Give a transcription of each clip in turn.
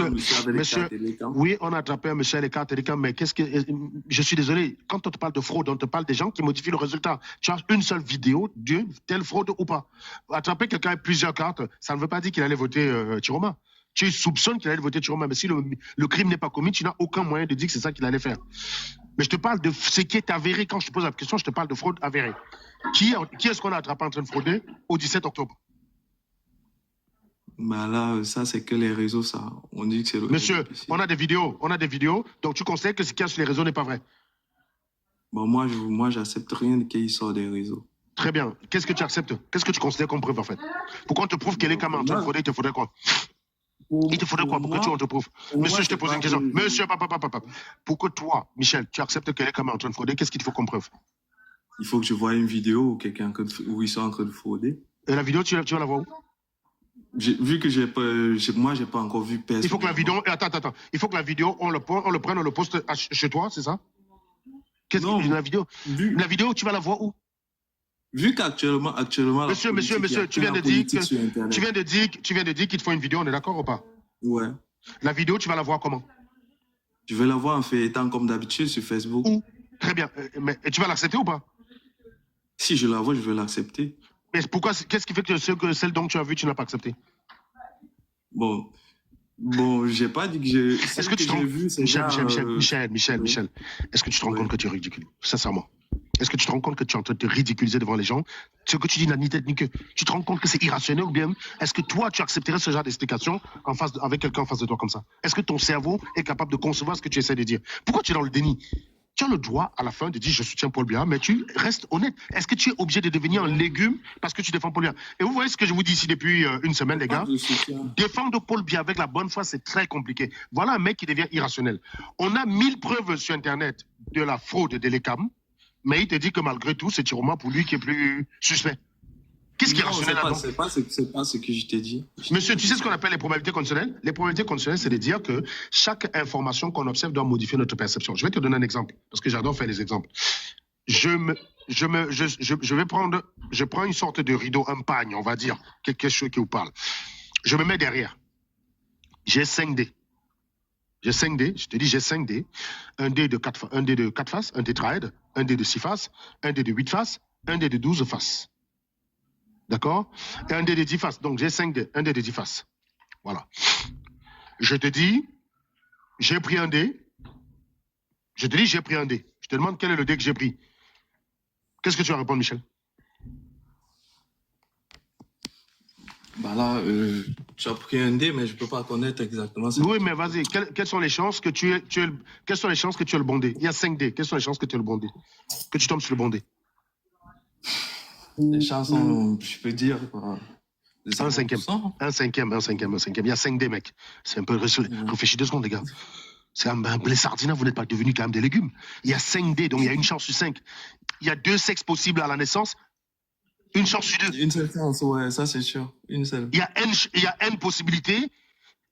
monsieur avec les Monsieur, cartes Télécom. oui, on a attrapé un monsieur à l'écart Télécom, mais qu'est-ce que. Je suis désolé, quand on te parle de fraude, on te parle des gens qui modifient le résultat. Tu as une seule vidéo d'une telle fraude ou pas. Attraper quelqu'un avec plusieurs cartes, ça ne veut pas dire qu'il allait voter Chiroma. Tu soupçonnes qu'il allait voter Chiroma, mais si le crime n'est pas commis, tu n'as aucun moyen de dire que c'est ça qu'il allait faire. Mais je te parle de ce qui est avéré. Quand je te pose la question, je te parle de fraude avérée. Qui est-ce qu'on a attrapé en train de frauder au 17 octobre? Bah là, ça, c'est que les réseaux, ça. On dit que c'est le. Monsieur, on a des vidéos. Donc tu considères que ce qu'il y a sur les réseaux n'est pas vrai? Bon, moi, j'accepte rien qui sort des réseaux. Très bien. Qu'est-ce que tu acceptes? Qu'est-ce que tu considères comme preuve, en fait? Pour qu'on te prouve qu'elle est quand même en train de frauder, il te faudrait quoi? Il te faudrait quoi pour que tu on te prouve? Monsieur, je te pose une question. Monsieur, papa. Pour que toi, Michel, tu acceptes qu'elle est quand même en train de frauder, qu'est-ce qu'il te faut comme preuve? Il faut que je voie une vidéo où ils sont en train de frauder. Et la vidéo, tu vas la voir où? Vu que moi, j'ai pas encore vu personne. Il faut que la vidéo. Attends. Il faut que la vidéo, on le prenne, on le poste chez toi, c'est ça? Qu'est-ce que la vidéo? La vidéo, tu vas la voir où? Vu qu'actuellement. Monsieur, tu viens de dire qu'il te faut une vidéo, on est d'accord ou pas? Ouais. La vidéo, tu vas la voir comment? Je vais la voir en feuilletant comme d'habitude sur Facebook. Où? Très bien. Mais tu vas l'accepter ou pas? Si je la vois, je vais l'accepter. Mais pourquoi? Qu'est-ce qui fait que celle dont tu as vu, tu n'as pas accepté? Bon, j'ai pas dit que j'ai. Est-ce que tu te rends compte? Michel, est-ce que tu te rends compte que tu es ridicule? Sincèrement. Est-ce que tu te rends compte que tu es en train de te ridiculiser devant les gens? Ce que tu dis n'a ni tête ni queue. Tu te rends compte que c'est irrationnel ou bien est-ce que toi, tu accepterais ce genre d'explication avec quelqu'un en face de toi comme ça? Est-ce que ton cerveau est capable de concevoir ce que tu essaies de dire? Pourquoi tu es dans le déni? Tu as le droit, à la fin, de dire je soutiens Paul Biya, mais tu restes honnête. Est-ce que tu es obligé de devenir un légume parce que tu défends Paul Biya? Et vous voyez ce que je vous dis ici depuis une semaine, les gars? Défendre Paul Biya avec la bonne foi, c'est très compliqué. Voilà un mec qui devient irrationnel. On a 1000 preuves sur Internet de la fraude de l'ECAM, mais il te dit que malgré tout, c'est Chiroma pour lui qui est plus suspect. Qu'est-ce qui est rationnel là-dedans? C'est pas ce que je t'ai dit. Monsieur, tu sais ce qu'on appelle les probabilités conditionnelles? Les probabilités conditionnelles, c'est de dire que chaque information qu'on observe doit modifier notre perception. Je vais te donner un exemple, parce que j'adore faire les exemples. Je prends une sorte de rideau, un pagne, on va dire, quelque chose qui vous parle. Je me mets derrière. J'ai 5 dés. Je te dis j'ai 5 dés. Un dé de 4 faces, un tétraède, un dé de 6 faces, un dé de 8 faces, un dé de 12 faces. D'accord? Et un dé de 10 faces. Donc, j'ai 5 dés, un dé de 10 faces. Voilà. Je te dis, j'ai pris un dé. Je te dis, j'ai pris un dé. Je te demande quel est le dé que j'ai pris. Qu'est-ce que tu vas répondre, Michel? Bah là, tu as pris un dé, mais je peux pas connaître exactement. Oui, mais vas-y. Quelles sont les chances que tu aies le bon dé? Il y a 5 dés. Quelles sont les chances que tu aies le bon dé? Que tu tombes sur le bon dé? Les chances sont, je peux dire, un cinquième. Il y a 5 dés, mec. C'est un peu... Réfléchis 2 secondes, les gars. C'est un blé sardina, vous n'êtes pas devenus quand même des légumes. Il y a 5 dés, donc il y a une chance sur 5. Il y a 2 sexes possibles à la naissance. Une chance sur 2. Une seule chance, ouais, ça c'est sûr. Une seule. Il y a N possibilités,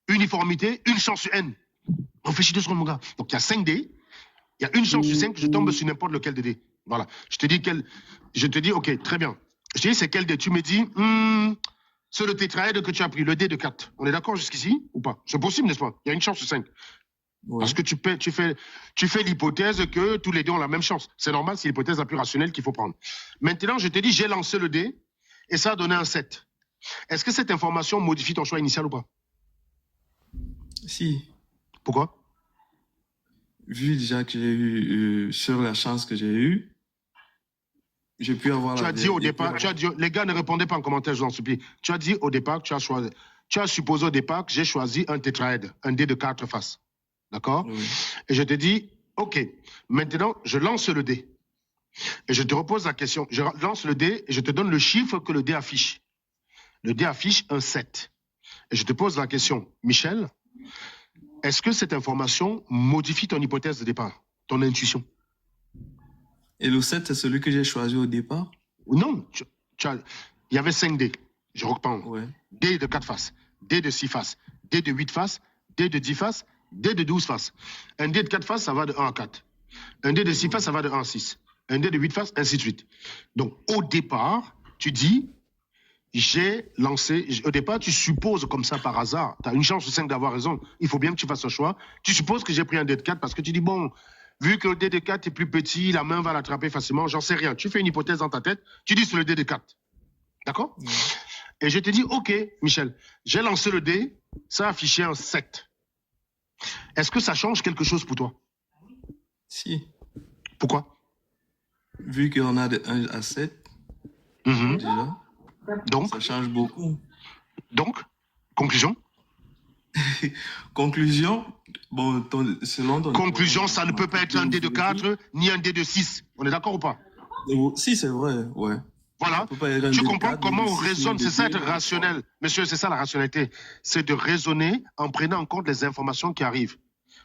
uniformité, une chance sur N. Réfléchis 2 secondes, mon gars. Donc il y a 5 dés. Il y a une chance sur 5 que je tombe sur n'importe lequel des dés. Voilà. Je te dis, ok, très bien. Je te dis, c'est quel dé? Tu me dis, c'est le tétraède que tu as pris, le dé de 4. On est d'accord jusqu'ici ou pas? C'est possible, n'est-ce pas? Il y a une chance sur 5. Ouais. Parce que tu fais l'hypothèse que tous les dés ont la même chance. C'est normal, c'est l'hypothèse la plus rationnelle qu'il faut prendre. Maintenant, je te dis, j'ai lancé le dé et ça a donné un 7. Est-ce que cette information modifie ton choix initial ou pas? Si. Pourquoi? Vu déjà que j'ai eu, sur la chance que j'ai eue, j'ai pu avoir tu as dit au départ, les gars ne répondez pas en commentaire, je vous en supplie. Tu as dit au départ que tu as supposé au départ que j'ai choisi un tétraède, un dé de 4 faces. D'accord? Oui. Et je te dis, ok, maintenant, je lance le dé. Et je te repose la question. Je lance le dé et je te donne le chiffre que le dé affiche. Le dé affiche un 7. Et je te pose la question, Michel, est-ce que cette information modifie ton hypothèse de départ, ton intuition? Et le 7, c'est celui que j'ai choisi au départ? Non. Il y avait 5 dés. Je reprends. Ouais. Dé de 4 faces, dé de 6 faces, dé de 8 faces, dé de 10 faces, dé de 12 faces. Un dé de 4 faces, ça va de 1 à 4. Un dé de 6 faces, ça va de 1 à 6. Un dé de 8 faces, ainsi de suite. Donc, au départ, tu dis, j'ai lancé, au départ, tu supposes comme ça par hasard, tu as une chance sur 5 d'avoir raison, il faut bien que tu fasses un choix. Tu supposes que j'ai pris un dé de 4 parce que tu dis, bon, vu que le dé de 4 est plus petit, la main va l'attraper facilement, j'en sais rien. Tu fais une hypothèse dans ta tête, tu dis c'est le dé de 4. D'accord? Et je te dis, ok, Michel, j'ai lancé le dé, ça a affiché un 7. Est-ce que ça change quelque chose pour toi? Si. Pourquoi? Vu qu'on a de 1 à 7, déjà, Donc, ça change beaucoup. donc, conclusion? Conclusion, bon, selon ton... Conclusion, ça ne peut pas être un dé de 4 ni un dé de 6. On est d'accord ou pas? Si, c'est vrai, ouais. Voilà. Tu comprends comment on raisonne, c'est ça être rationnel. Monsieur, c'est ça la rationalité. C'est de raisonner en prenant en compte les informations qui arrivent.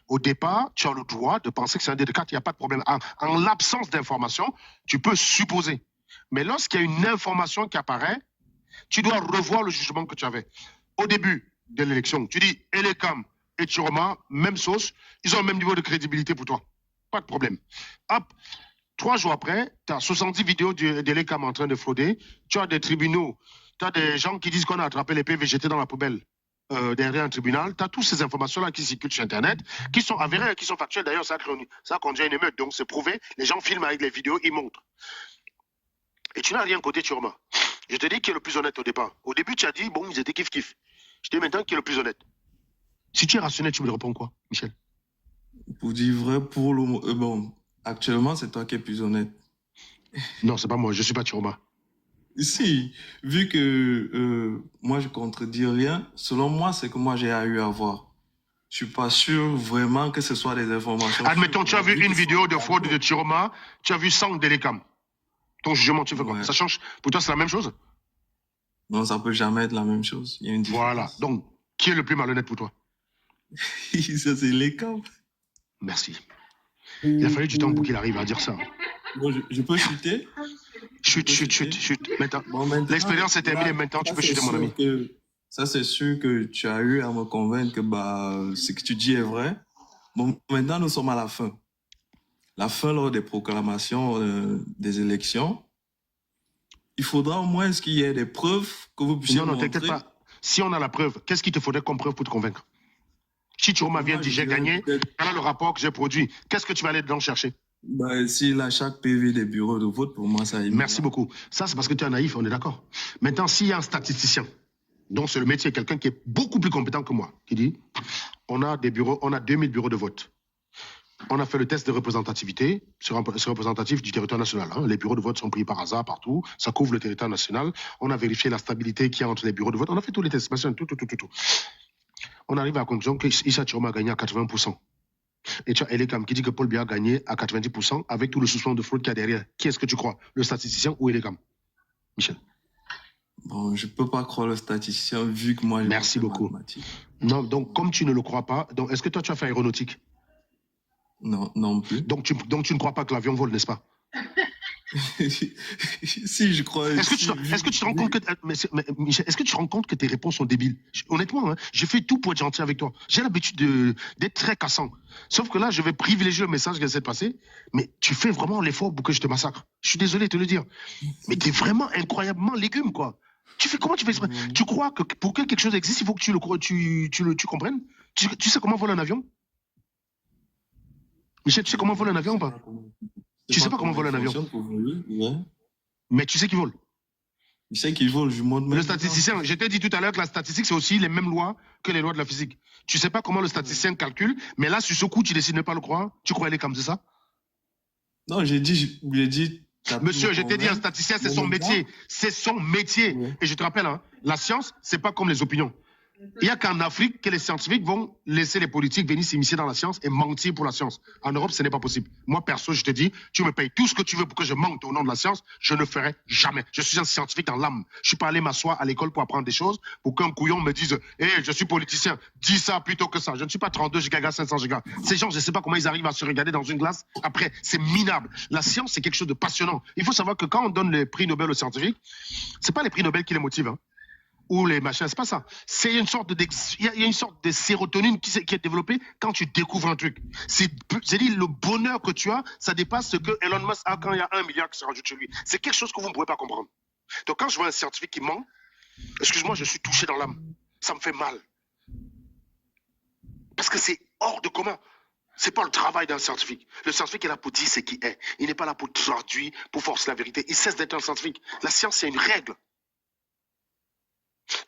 Au départ, tu as le droit de penser que c'est un dé de 4, il n'y a pas de problème. En l'absence d'information, tu peux supposer. Mais lorsqu'il y a une information qui apparaît, tu dois revoir le jugement que tu avais. Au début de l'élection, tu dis Elekam et Chiroma, même sauce, ils ont le même niveau de crédibilité pour toi. Pas de problème. Hop, 3 jours après, tu as 70 vidéos d'Elekam en train de frauder, tu as des tribunaux, tu as des gens qui disent qu'on a attrapé les PV jetés dans la poubelle derrière un tribunal, tu as toutes ces informations-là qui circulent sur Internet, qui sont avérées, qui sont factuelles. D'ailleurs, ça a conduit à une émeute, donc c'est prouvé. Les gens filment avec les vidéos, ils montrent. Et tu n'as rien côté Chiroma. Je te dis qui est le plus honnête au départ. Au début, tu as dit, bon, ils étaient kiff-kiff. Je te dis maintenant qui est le plus honnête. Si tu es rationnel, tu me réponds quoi, Michel? Pour dire vrai, pour le... bon, actuellement, c'est toi qui es plus honnête. Non, c'est pas moi, je suis pas Chiroma. Si, vu que moi, je contredis rien, selon moi, c'est que moi, j'ai eu à voir. Je suis pas sûr vraiment que ce soit des informations... Admettons, tu as vu une vidéo de fraude de Chiroma, tu as vu 100 d'Elekam. Ton jugement, tu fais quoi? Ça change? Pour toi, c'est la même chose? Non, ça peut jamais être la même chose. Il y a une différence. Voilà. Donc, qui est le plus malhonnête pour toi? Ça, c'est Elekam. Merci. Il a fallu du temps pour qu'il arrive à dire ça. Bon, je peux chuter? Chut. Maintenant, Bon, l'expérience est terminée. Maintenant, tu peux chuter, mon ami. Ça, c'est sûr que tu as eu à me convaincre que ce que tu dis est vrai. Bon, maintenant, nous sommes à la fin. La fin lors des proclamations des élections. Il faudra au moins qu'il y ait des preuves que vous puissiez montrer. Non, t'inquiète pas. Si on a la preuve, qu'est-ce qu'il te faudrait comme preuve pour te convaincre? Si Chiroma vient dire j'ai gagné, voilà le rapport que j'ai produit. Qu'est-ce que tu vas aller dedans chercher? S'il a chaque PV des bureaux de vote, pour moi, ça y est. Merci beaucoup. Ça, c'est parce que tu es un naïf, on est d'accord. Maintenant, s'il y a un statisticien, dont c'est le métier, quelqu'un qui est beaucoup plus compétent que moi, qui dit on a 2000 bureaux de vote. On a fait le test de représentativité, c'est représentatif du territoire national. Les bureaux de vote sont pris par hasard partout, ça couvre le territoire national. On a vérifié la stabilité qu'il y a entre les bureaux de vote. On a fait tous les tests, tout. On arrive à la conclusion qu'Issa Chiroma a gagné à 80%. Et tu as Elekam qui dit que Paul Biya a gagné à 90% avec tout le soupçon de fraude qu'il y a derrière. Qui est-ce que tu crois? Le statisticien ou Elekam? Michel? Bon, je ne peux pas croire le statisticien vu que moi... Merci beaucoup. Non, donc comme tu ne le crois pas, est-ce que toi tu as fait aéronautique? Non, non plus. Donc tu ne crois pas que l'avion vole, n'est-ce pas? Si, je crois. Est-ce que tu te rends compte que, Michel, est-ce que tu te rends compte que tes réponses sont débiles? Honnêtement, j'ai fait tout pour être gentil avec toi. J'ai l'habitude d'être très cassant. Sauf que là, je vais privilégier le message qui essaie de passer. Mais tu fais vraiment l'effort pour que je te massacre. Je suis désolé de te le dire. Mais t'es vraiment incroyablement légume, quoi. Comment tu fais ça? Tu crois que pour que quelque chose existe, il faut que tu comprennes? Tu sais comment vole un avion? Michel, tu sais comment vole un avion ou pas? Tu sais pas comment vole un avion? Mais tu sais qu'il vole. Tu sais qu'il vole, je montre même. Le statisticien, je t'ai dit tout à l'heure que la statistique, c'est aussi les mêmes lois que les lois de la physique. Tu sais pas comment le statisticien calcule, mais là, sur ce coup, tu décides de ne pas le croire. Tu crois aller comme ça? Non, j'ai dit. Monsieur, je t'ai dit, un statisticien, c'est son métier. C'est son métier. Oui. Et je te rappelle, la science, c'est pas comme les opinions. Il n'y a qu'en Afrique que les scientifiques vont laisser les politiques venir s'immiscer dans la science et mentir pour la science. En Europe, ce n'est pas possible. Moi, perso, je te dis, tu me payes tout ce que tu veux pour que je mente au nom de la science, je ne ferai jamais. Je suis un scientifique dans l'âme. Je ne suis pas allé m'asseoir à l'école pour apprendre des choses, pour qu'un couillon me dise « Hey, je suis politicien, dis ça plutôt que ça. » Je ne suis pas 32 gigas, 500 gigas. Ces gens, je ne sais pas comment ils arrivent à se regarder dans une glace. Après, c'est minable. La science, c'est quelque chose de passionnant. Il faut savoir que quand on donne les prix Nobel aux scientifiques, ce n'est pas les prix Nobel qui les motivent. Ou les machins, c'est pas ça. C'est une sorte il y a une sorte de sérotonine qui est développée quand tu découvres un truc. C'est-à-dire le bonheur que tu as, ça dépasse ce que Elon Musk a quand il y a 1 milliard qui se rajoute chez lui. C'est quelque chose que vous ne pouvez pas comprendre. Donc quand je vois un scientifique qui ment, Excuse-moi, je suis touché dans l'âme. Ça me fait mal. Parce que c'est hors de commun. C'est pas le travail d'un scientifique. Le scientifique est là pour dire ce qui est. Il n'est pas là pour traduire, pour forcer la vérité. Il cesse d'être un scientifique. La science, c'est une règle.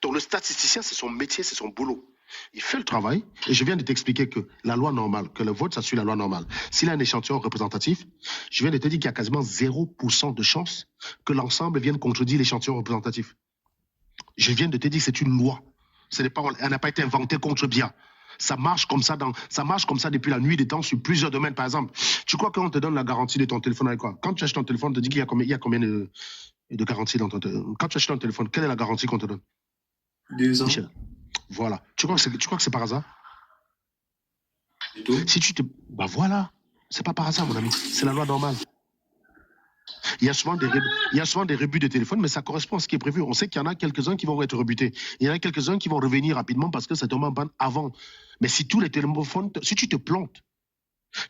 Donc le statisticien, c'est son métier, c'est son boulot. Il fait le travail, et je viens de t'expliquer que la loi normale, que le vote, ça suit la loi normale. S'il a un échantillon représentatif, je viens de te dire qu'il y a quasiment 0% de chance que l'ensemble vienne contredire l'échantillon représentatif. Je viens de te dire que c'est une loi. Elle n'a pas été inventée contre bien. Ça marche comme ça depuis la nuit des temps sur plusieurs domaines. Par exemple, tu crois qu'on te donne la garantie de ton téléphone avec quoi? Quand tu achètes ton téléphone, on te dit qu'il y a combien de garanties dans ton téléphone? Quand tu achètes ton téléphone, quelle est la garantie qu'on te donne? 2 ans. Michel. Voilà. Tu crois que c'est par hasard? Du tout. Bah voilà. C'est pas par hasard, mon ami. C'est la loi normale. Il y a souvent des rebuts de téléphone, mais ça correspond à ce qui est prévu. On sait qu'il y en a quelques-uns qui vont être rebutés. Il y en a quelques-uns qui vont revenir rapidement parce que ça tombe en panne avant. Mais si tous les téléphones, si tu te plantes,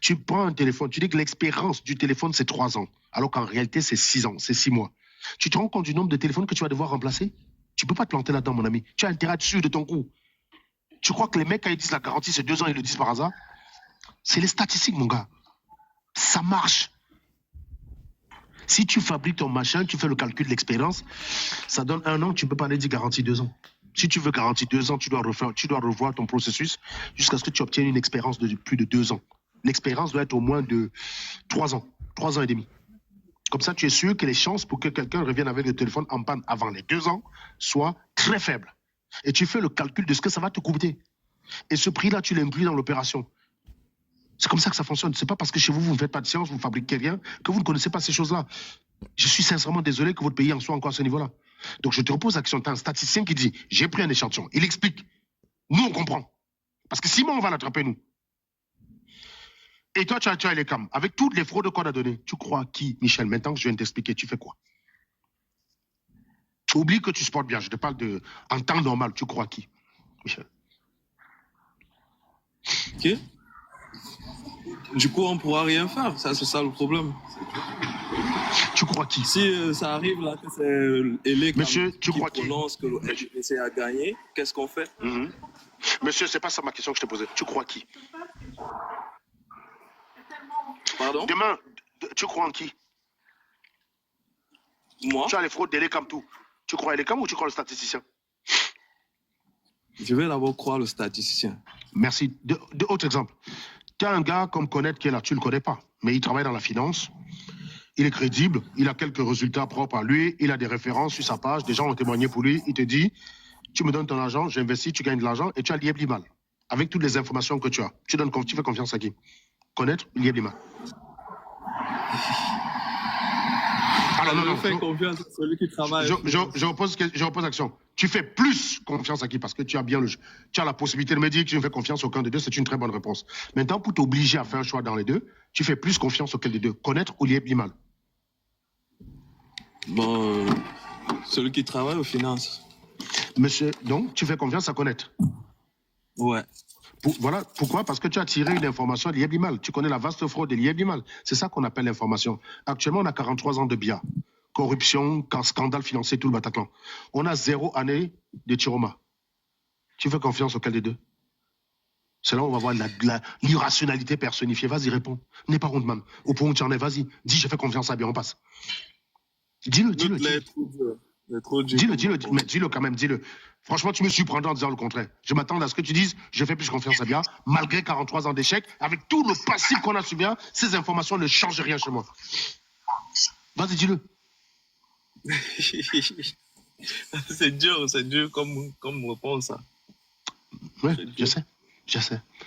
tu prends un téléphone, tu dis que l'expérience du téléphone, c'est 3 ans, alors qu'en réalité, c'est 6 ans, c'est 6 mois. Tu te rends compte du nombre de téléphones que tu vas devoir remplacer? Tu peux pas te planter là-dedans, mon ami. Tu as intérêt à être sûr de ton coup. Tu crois que les mecs, quand ils disent la garantie, c'est 2 ans, ils le disent par hasard? C'est les statistiques, mon gars. Ça marche. Si tu fabriques ton machin, tu fais le calcul de l'expérience, ça donne 1 an, tu ne peux pas aller dire garantie 2 ans. Si tu veux garantie 2 ans, tu dois revoir ton processus jusqu'à ce que tu obtiennes une expérience de plus de 2 ans. L'expérience doit être au moins de 3 ans, 3 ans et demi. Comme ça, tu es sûr que les chances pour que quelqu'un revienne avec le téléphone en panne avant les 2 ans soient très faibles. Et tu fais le calcul de ce que ça va te coûter. Et ce prix-là, tu l'inclus dans l'opération. C'est comme ça que ça fonctionne. C'est pas parce que chez vous, vous ne faites pas de science, vous ne fabriquez rien, que vous ne connaissez pas ces choses-là. Je suis sincèrement désolé que votre pays en soit encore à ce niveau-là. Donc je te repose la question. Tu as un statisticien qui dit, j'ai pris un échantillon. Il explique. Nous, on comprend. Parce que Simon, on va l'attraper, nous. Et toi, tu as les cams. Avec toutes les fraudes qu'on a données, tu crois qui, Michel? Maintenant que je viens de t'expliquer, tu fais quoi? Oublie que tu sportes bien. Je te parle de... En temps normal, tu crois qui, Michel? Ok. Du coup, on ne pourra rien faire. Ça, c'est ça le problème. Tu crois qui? Si ça arrive là, que c'est Elé Monsieur, tu crois qui? prononce que le FGC a gagné, qu'est-ce qu'on fait? Monsieur, c'est pas ça ma question que je te posais. Tu crois qui? Pardon? Demain, tu crois en qui? Moi? Tu as les fraudes d'Elecam tout. Tu crois à Elecam ou tu crois le statisticien? Je vais d'abord croire le statisticien. Merci. Autre exemple. Tu as un gars comme Connaître qui est là, tu ne le connais pas, mais il travaille dans la finance. Il est crédible, il a quelques résultats propres à lui, il a des références sur sa page, des gens ont témoigné pour lui. Il te dit, tu me donnes ton argent, j'investis, tu gagnes de l'argent et tu as Lieb Limal. Avec toutes les informations que tu as. Tu fais confiance à qui? Connaître Lieb Limal. Alors non, je fais confiance à celui qui travaille. Je repose l'action. Tu fais plus confiance à qui? Parce que tu as la possibilité de me dire que tu ne fais confiance à aucun des deux, c'est une très bonne réponse. Maintenant, pour t'obliger à faire un choix dans les deux, tu fais plus confiance auquel des deux? Connaître ou Lieb Limal? Bon, celui qui travaille aux finances. Monsieur, donc, tu fais confiance à Connaître? Ouais. Voilà. Pourquoi? Parce que tu as tiré une information de Lieb Limal. Tu connais la vaste fraude de Lieb Limal. C'est ça qu'on appelle l'information. Actuellement, on a 43 ans de BIA. Corruption, scandale financier, tout le Bataclan. On a 0 année de Tiroma. Tu fais confiance auquel des deux? C'est là où on va voir l'irrationalité personnifiée. Vas-y, réponds. N'aie pas honte, man. Au point où tu en es, vas-y. Dis, je fais confiance à bien, on passe. Dis-le. Dis-le, mais dis-le quand même, dis-le. Franchement, tu me surprendras en disant le contraire. Je m'attends à ce que tu dises, je fais plus confiance à bien, malgré 43 ans d'échec, avec tout le passif qu'on a su bien, ces informations ne changent rien chez moi. Vas-y, dis-le. C'est dur comme réponse, ça. Oui, je sais.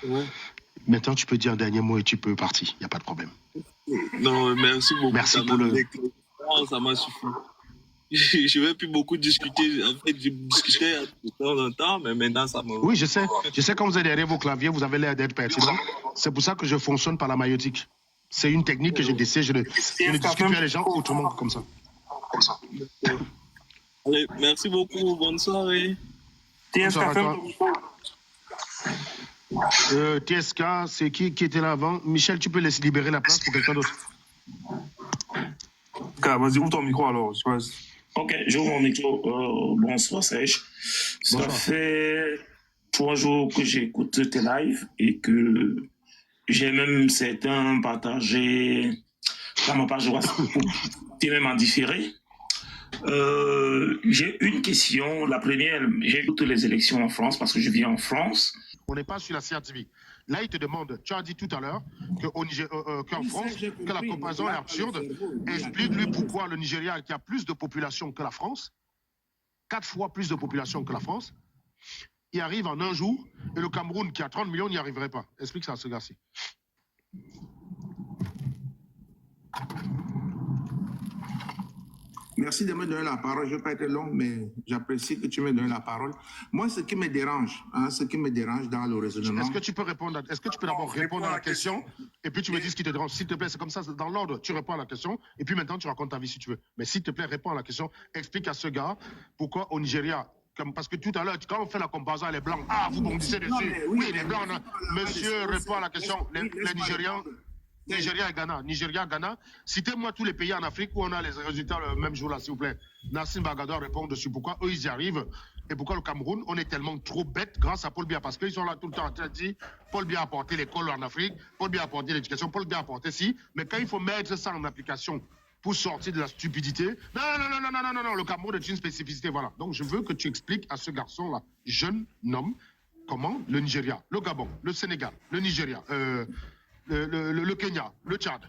Ouais. Maintenant, tu peux dire un dernier mot et tu peux partir, il n'y a pas de problème. Non, merci beaucoup. Merci pour le... Ça m'a suffi. Je ne vais plus beaucoup discuter. En fait, je discutais de temps en temps, mais maintenant, ça me... Oui, je sais. Je sais quand vous êtes derrière vos claviers, vous avez l'air d'être pertinent. C'est pour ça que je fonctionne par la maïotique. C'est une technique que je décide. Je ne discute plus avec les gens autrement comme ça. Allez, merci beaucoup. Bonne soirée. TSK, c'est qui était là avant? Michel, tu peux laisser libérer la place pour quelqu'un d'autre? Vas-y, ouvre ton micro alors. Ok, j'ouvre mon micro. Bonsoir Serge. Ça Bonsoir. fait 3 jours que j'écoute tes lives et que j'ai même certains partagés dans ma page WhatsApp et même en différé. J'ai une question. La première, j'écoute les élections en France parce que je vis en France. On n'est pas sur la CRTV. Là, il te demande, tu as dit tout à l'heure qu'en France, que la comparaison est absurde. Explique-lui pourquoi le Nigeria, qui a plus de population que la France, 4 fois plus de population que la France, il arrive en un jour, et le Cameroun, qui a 30 millions, n'y arriverait pas. Explique ça à ce gars-ci. Merci de me donner la parole. Je ne vais pas être long, mais j'apprécie que tu me donnes la parole. Moi, ce qui me dérange dans le raisonnement... Est-ce que tu peux d'abord répondre à la question et puis tu me dis ce qui te dérange? S'il te plaît, c'est comme ça, dans l'ordre. Tu réponds à la question et puis maintenant, tu racontes ta vie si tu veux. Mais s'il te plaît, réponds à la question. Explique à ce gars pourquoi au Nigeria... Parce que tout à l'heure, quand on fait la comparaison, les Blancs, vous bondissez dessus. Oui, les Blancs, monsieur répond à la question. Les Nigérians... Nigeria et Ghana. Nigeria, Ghana. Citez-moi tous les pays en Afrique où on a les résultats le même jour là, s'il vous plaît. Nassim Bagado répond dessus. Pourquoi eux, ils y arrivent et pourquoi le Cameroun, on est tellement trop bête grâce à Paul Biya. Parce qu'ils sont là tout le temps en train de dire Paul Biya a apporté l'école en Afrique, Paul Biya a apporté l'éducation, Paul Biya a apporté ci. Mais quand il faut mettre ça en application pour sortir de la stupidité, non, le Cameroun est une spécificité. Voilà. Donc je veux que tu expliques à ce garçon-là, jeune homme, comment le Nigeria, le Gabon, le Sénégal, le Nigeria, le Kenya, le Tchad,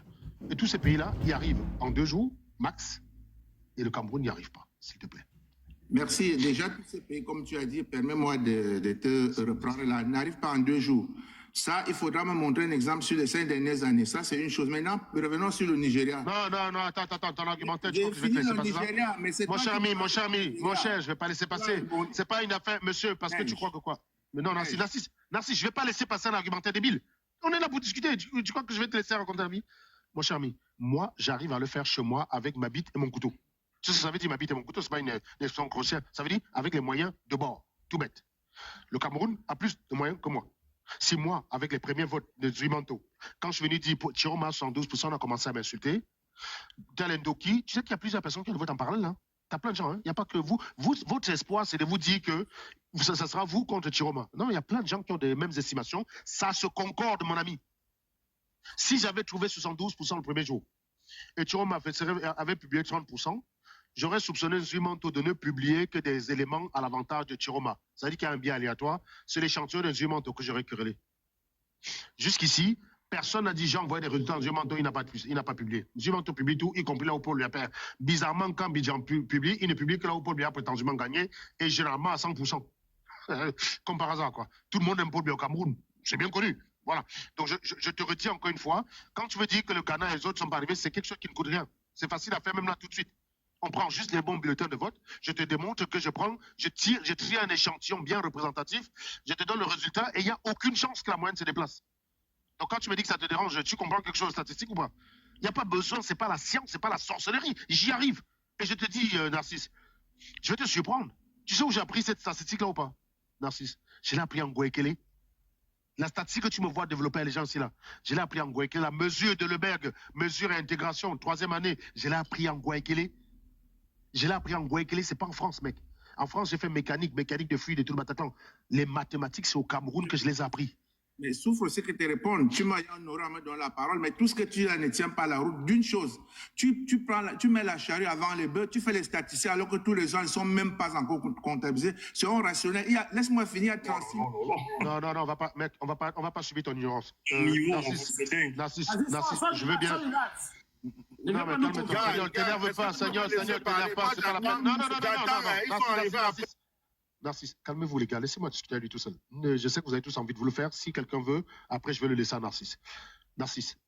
et tous ces pays-là y arrivent en 2 jours, max, et le Cameroun n'y arrive pas, s'il te plaît. Merci. Déjà, tous ces pays, comme tu as dit, permets-moi de te reprendre là, n'arrivent pas en 2 jours. Ça, il faudra me montrer un exemple sur les 5 dernières années. Ça, c'est une chose. Maintenant, revenons sur le Nigeria. Non, attends, ton argumentaire, tu crois que je vais te laisser passer ça? Mon cher ami, je vais pas laisser passer. C'est pas une affaire, monsieur, parce que tu crois que quoi? Mais non, Narcisse, je vais pas laisser passer un argumentaire débile. On est là pour discuter. Tu crois que je vais te laisser raconter la vie? Mon cher ami, moi, j'arrive à le faire chez moi avec ma bite et mon couteau. Tu sais ce que ça veut dire, ma bite et mon couteau? C'est pas une expression grossière. Ça veut dire avec les moyens de bord. Tout bête. Le Cameroun a plus de moyens que moi. Si moi, avec les premiers votes de Zuimanto, quand je suis venu dire Chiroma 112%, on a commencé à m'insulter. Talendoki, tu sais qu'il y a plusieurs personnes qui votent en parallèle, hein? T'as plein de gens, hein? Il n'y a pas que vous. Votre espoir, c'est de vous dire que ça sera vous contre Chiroma. Non, il y a plein de gens qui ont les mêmes estimations. Ça se concorde, mon ami. Si j'avais trouvé 72% le premier jour et Chiroma avait publié 30%, j'aurais soupçonné Zuimanto de ne publier que des éléments à l'avantage de Chiroma. Ça veut dire qu'il y a un biais aléatoire. C'est l'échantillon de Zuimanto que j'aurais querellé. Jusqu'ici, personne n'a dit j'ai envoyé des résultats. Zuimanto, il n'a pas publié. Zuimanto publie tout, y compris là où Paul Biya perd. Bizarrement, quand Bidjan publie, il ne publie que là où Paul Biya a prétendument gagné et généralement à 100%. Comme par hasard, quoi. Tout le monde aime Paul Biya au Cameroun. C'est bien connu. Voilà. Donc, je te redis encore une fois, quand tu veux dire que le Ghana et les autres sont pas arrivés, c'est quelque chose qui ne coûte rien. C'est facile à faire même là tout de suite. On prend juste les bons bulletins de vote. Je te démontre que je trie un échantillon bien représentatif. Je te donne le résultat et il n'y a aucune chance que la moyenne se déplace. Donc, quand tu me dis que ça te dérange, tu comprends quelque chose de statistique ou pas? Il n'y a pas besoin, c'est pas la science, c'est pas la sorcellerie. J'y arrive. Et je te dis, Narcisse, je vais te surprendre. Tu sais où j'ai appris cette statistique-là ou pas, Narcisse? Je l'ai appris en Guékélé. La statistique que tu me vois développer à les gens ici là, je l'ai appris en Guékélé. La mesure de Leberg, mesure et intégration, 3e année, je l'ai appris en Guékélé. Je l'ai appris en Guékélé, c'est pas en France, mec. En France, j'ai fait mécanique de fluide et tout le Bataclan. Les mathématiques, c'est au Cameroun que je les ai appris. Mais souffre aussi que tu répondes. Tu m'as honoré à me donner la parole, mais tout ce que tu dis là ne tient pas la route. D'une chose, tu mets la charrue avant les bœufs, tu fais les statistiques alors que tous les gens ne sont même pas encore comptabilisés. Seront rationnels. Laisse-moi finir à 36. Non, on va pas, mec, on va pas subir ton ignorance. Narcisse, je veux bien. Non, mais calme-toi, t'énerve pas, Seigneur, t'énerve pas, c'est pas la peine. Non, Narcisse, calmez-vous les gars, laissez-moi discuter avec lui tout seul. Je sais que vous avez tous envie de vous le faire. Si quelqu'un veut, après je vais le laisser à Narcisse. Narcisse,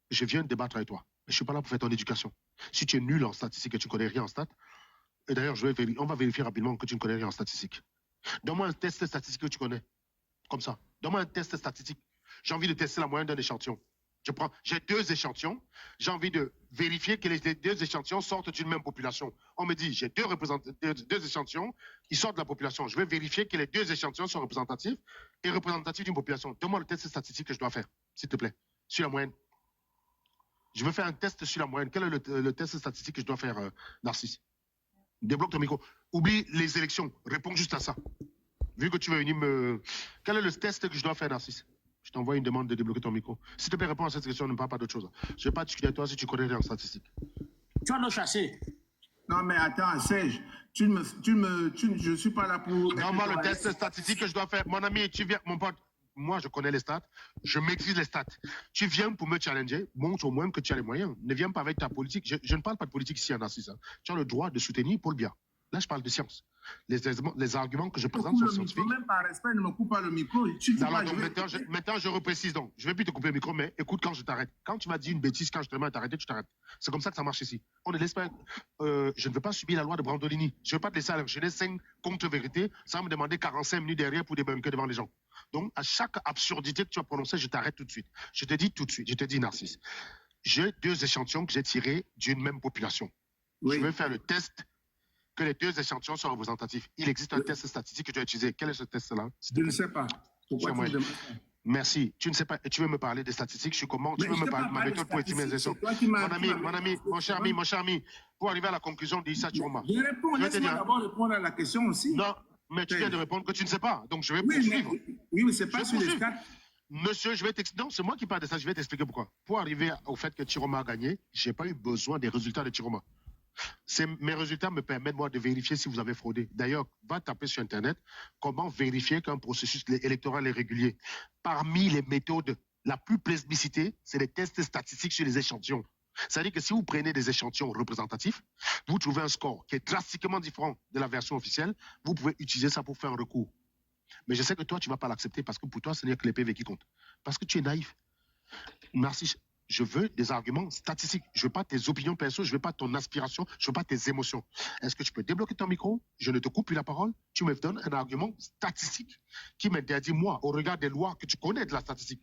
je viens de débattre avec toi. Mais je ne suis pas là pour faire ton éducation. Si tu es nul en statistique et tu ne connais rien en stats, et d'ailleurs, on va vérifier rapidement que tu ne connais rien en statistique. Donne-moi un test statistique que tu connais. Comme ça. Donne-moi un test statistique. J'ai envie de tester la moyenne d'un échantillon. J'ai 2 échantillons. J'ai envie de vérifier que les 2 échantillons sortent d'une même population. On me dit, j'ai 2 échantillons, ils sortent de la population. Je vais vérifier que les 2 échantillons sont représentatifs et représentatifs d'une population. Donne-moi le test statistique que je dois faire, s'il te plaît, sur la moyenne. Je veux faire un test sur la moyenne. Quel est le test statistique que je dois faire, Narcisse? Débloque ton micro. Oublie les élections. Réponds juste à ça. Vu que tu veux venir me... Quel est le test que je dois faire, Narcisse? Je t'envoie une demande de débloquer ton micro. S'il te plaît, réponds à cette question, ne parle pas d'autre chose. Je ne vais pas discuter avec toi si tu connais rien en statistique. Tu vas nous chasser. Non, mais attends, Serge, je ne suis pas là pour... Non, moi, le test statistique que je dois faire, mon ami, tu viens, mon pote, moi, je connais les stats, je maîtrise les stats. Tu viens pour me challenger, montre au moins que tu as les moyens. Ne viens pas avec ta politique. Je ne parle pas de politique ici en Assise. Hein. Tu as le droit de soutenir Paul Biya. Là, je parle de science. Les arguments que je présente sont scientifiques. Même par respect, ne me coupe pas le micro. Maintenant, je reprécise donc. Je ne vais plus te couper le micro, mais écoute quand je t'arrête. Quand tu m'as dit une bêtise, quand je te demande de t'arrêter, tu t'arrêtes. C'est comme ça que ça marche ici. On ne laisse pas. Je ne veux pas subir la loi de Brandolini. Je ne veux pas te laisser à la jeunesse 5 contre-vérité sans me demander 45 minutes derrière pour débunker devant les gens. Donc, à chaque absurdité que tu as prononcée, je t'arrête tout de suite. Je te dis tout de suite. Je te dis, Narcisse. J'ai 2 échantillons que j'ai tirés d'une même population. Oui. Je vais faire le test que les 2 échantillons sont représentatifs. Il existe un test statistique que tu as utilisé. Quel est ce test-là? Je ne sais pas. Pourquoi tu me demandes ça? Merci. Tu ne sais pas. Et tu veux me parler des statistiques? Je suis comment? Tu veux me parler de ma méthode pour estimer les élections? Mon cher ami, pour arriver à la conclusion d'Issa Chiroma. Je réponds. Laisse-moi d'abord répondre à la question aussi. Non, mais tu viens de répondre que tu ne sais pas. Donc je vais poursuivre. Oui, mais c'est pas sur les stats. Monsieur, je vais t'expliquer. Non, c'est moi qui parle de ça. Je vais t'expliquer pourquoi. Pour arriver au fait que Chiroma a gagné, je n'ai pas eu besoin des résultats de Chiroma. Mes résultats me permettent, moi, de vérifier si vous avez fraudé. D'ailleurs, va taper sur Internet comment vérifier qu'un processus électoral est régulier. Parmi les méthodes, la plus plébiscitée, c'est les tests statistiques sur les échantillons. C'est-à-dire que si vous prenez des échantillons représentatifs, vous trouvez un score qui est drastiquement différent de la version officielle, vous pouvez utiliser ça pour faire un recours. Mais je sais que toi, tu ne vas pas l'accepter parce que pour toi, ce n'est que les PV qui comptent. Parce que tu es naïf. Merci. Je veux des arguments statistiques. Je ne veux pas tes opinions perso, je ne veux pas ton aspiration, je ne veux pas tes émotions. Est-ce que tu peux débloquer ton micro? Je ne te coupe plus la parole. Tu me donnes un argument statistique qui m'interdit, moi, au regard des lois que tu connais de la statistique.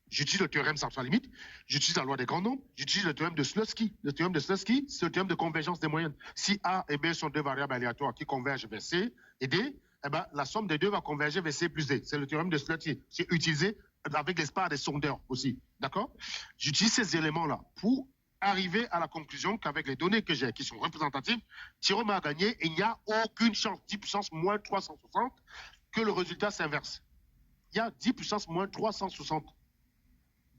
J'utilise le théorème sans limite, j'utilise la loi des grands nombres, j'utilise le théorème de Slutsky. Le théorème de Slutsky, c'est le théorème de convergence des moyennes. Si A et B sont 2 variables aléatoires qui convergent vers C et D, eh ben, la somme des 2 va converger vers C plus D. C'est le théorème de Slutsky. C'est utilisé avec l'espace des sondeurs aussi. D'accord? J'utilise ces éléments-là pour arriver à la conclusion qu'avec les données que j'ai, qui sont représentatives, Chiroma a gagné et il n'y a aucune chance, 10 puissance moins 360, que le résultat s'inverse. Il y a 10 puissance moins 360.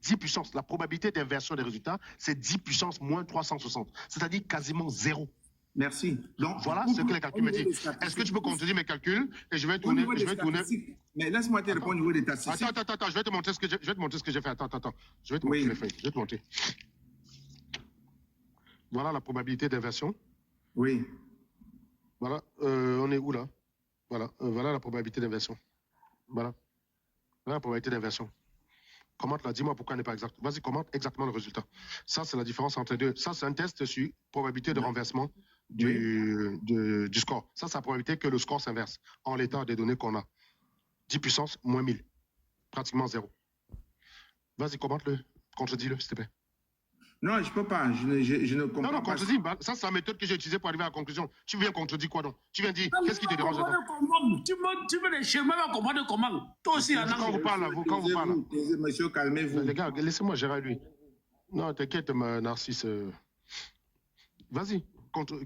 10 puissance. La probabilité d'inversion des résultats, c'est 10 puissance moins 360. C'est-à-dire quasiment 0. Merci. Donc, voilà ce que les calculs me disent. Est-ce que tu peux contredire mes calculs et je vais tourner. Mais laisse-moi te répondre au niveau des statistiques. Attends, je vais te montrer ce que j'ai fait. Attends. Je vais te montrer les feuilles. Je vais te montrer. Voilà la probabilité d'inversion. Oui. Voilà. On est où là? Voilà. Voilà la probabilité d'inversion. Voilà. Voilà la probabilité d'inversion. Commente là, dis-moi pourquoi elle n'est pas exacte. Vas-y, commente exactement le résultat. Ça, c'est la différence entre les deux. Ça, c'est un test sur probabilité de renversement du score. Ça, c'est la probabilité que le score s'inverse en l'état des données qu'on a. 10 puissance moins 1000. Pratiquement 0. Vas-y, commente-le. Contredis-le, s'il te plaît. Non, je ne peux pas. Je ne comprends pas. Non, contredis. Ça, c'est la méthode que j'ai utilisée pour arriver à la conclusion. Tu viens contredire quoi donc? Tu viens dire, qu'est-ce qui te dérange là? Tu veux les chemins à commander comment? Toi aussi, quand vous parlez, quand vous parlez. Monsieur, calmez-vous. Les gars, laissez-moi gérer lui. Non, t'inquiète, Narcisse. Vas-y.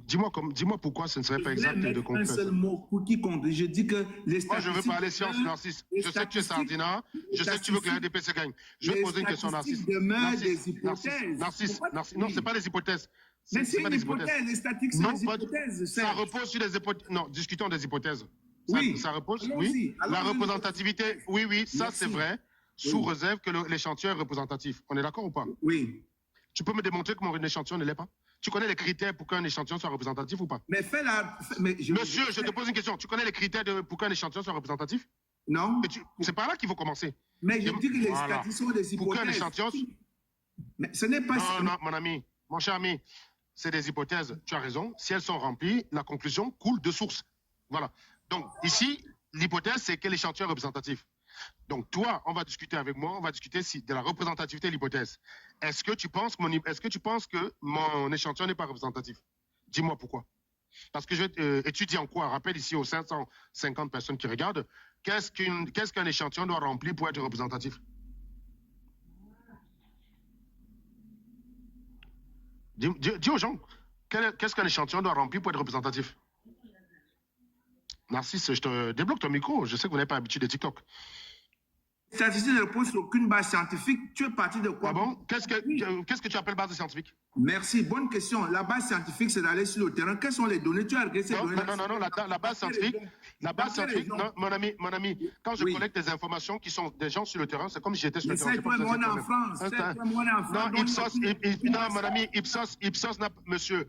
Dis-moi pourquoi ce ne serait pas exact de conclure. Un seul mot pour qui compte. Je dis que les statistiques... Moi, je veux parler science, Narcisse. Je sais que tu es Sardina. Je sais que tu veux que la RDPC gagne. Je vais poser une question, Narcisse. Narcisse. Non, ce n'est pas des hypothèses. Mais c'est une hypothèse. Les statistiques, c'est des hypothèses. Ça repose sur des hypothèses. Non, discutons des hypothèses. Oui. Ça repose, oui. La représentativité, oui, ça c'est vrai, sous réserve que l'échantillon est représentatif. On est d'accord ou pas? Oui. Tu peux me démontrer que mon échantillon ne l'est pas? Tu connais les critères pour qu'un échantillon soit représentatif ou pas? Mais Monsieur, je te pose une question. Tu connais les critères pour qu'un échantillon soit représentatif? Non. C'est par là qu'il faut commencer. Mais je dis que les statistiques sont des hypothèses. Pour qu'un échantillon... Mais ce n'est pas... Non, mon ami, mon cher ami, c'est des hypothèses. Tu as raison. Si elles sont remplies, la conclusion coule de source. Voilà. Donc, ici, l'hypothèse, c'est que l'échantillon est représentatif. Donc, toi, on va discuter avec moi, on va discuter de la représentativité de l'hypothèse. Est-ce que tu penses que mon échantillon n'est pas représentatif? Dis-moi pourquoi. Parce que je vais étudier en quoi? Rappelle ici aux 550 personnes qui regardent, qu'est-ce qu'un échantillon doit remplir pour être représentatif? Dis aux gens. Qu'est-ce qu'un échantillon doit remplir pour être représentatif? Narcisse, je te débloque ton micro. Je sais que vous n'avez pas l'habitude de TikTok. Statistique ne repose sur aucune base scientifique. Tu es parti de quoi? Ah bon? Qu'est-ce que tu appelles base scientifique? Merci, bonne question. La base scientifique, c'est d'aller sur le terrain. Quelles sont les données? Tu as regardé ces données? Non, la base scientifique, non, mon ami, quand je collecte des informations qui sont des gens sur le terrain, c'est comme si j'étais sur le terrain. C'est toi, moi, on est en France. Non, mon ami, Ipsos n'a, monsieur,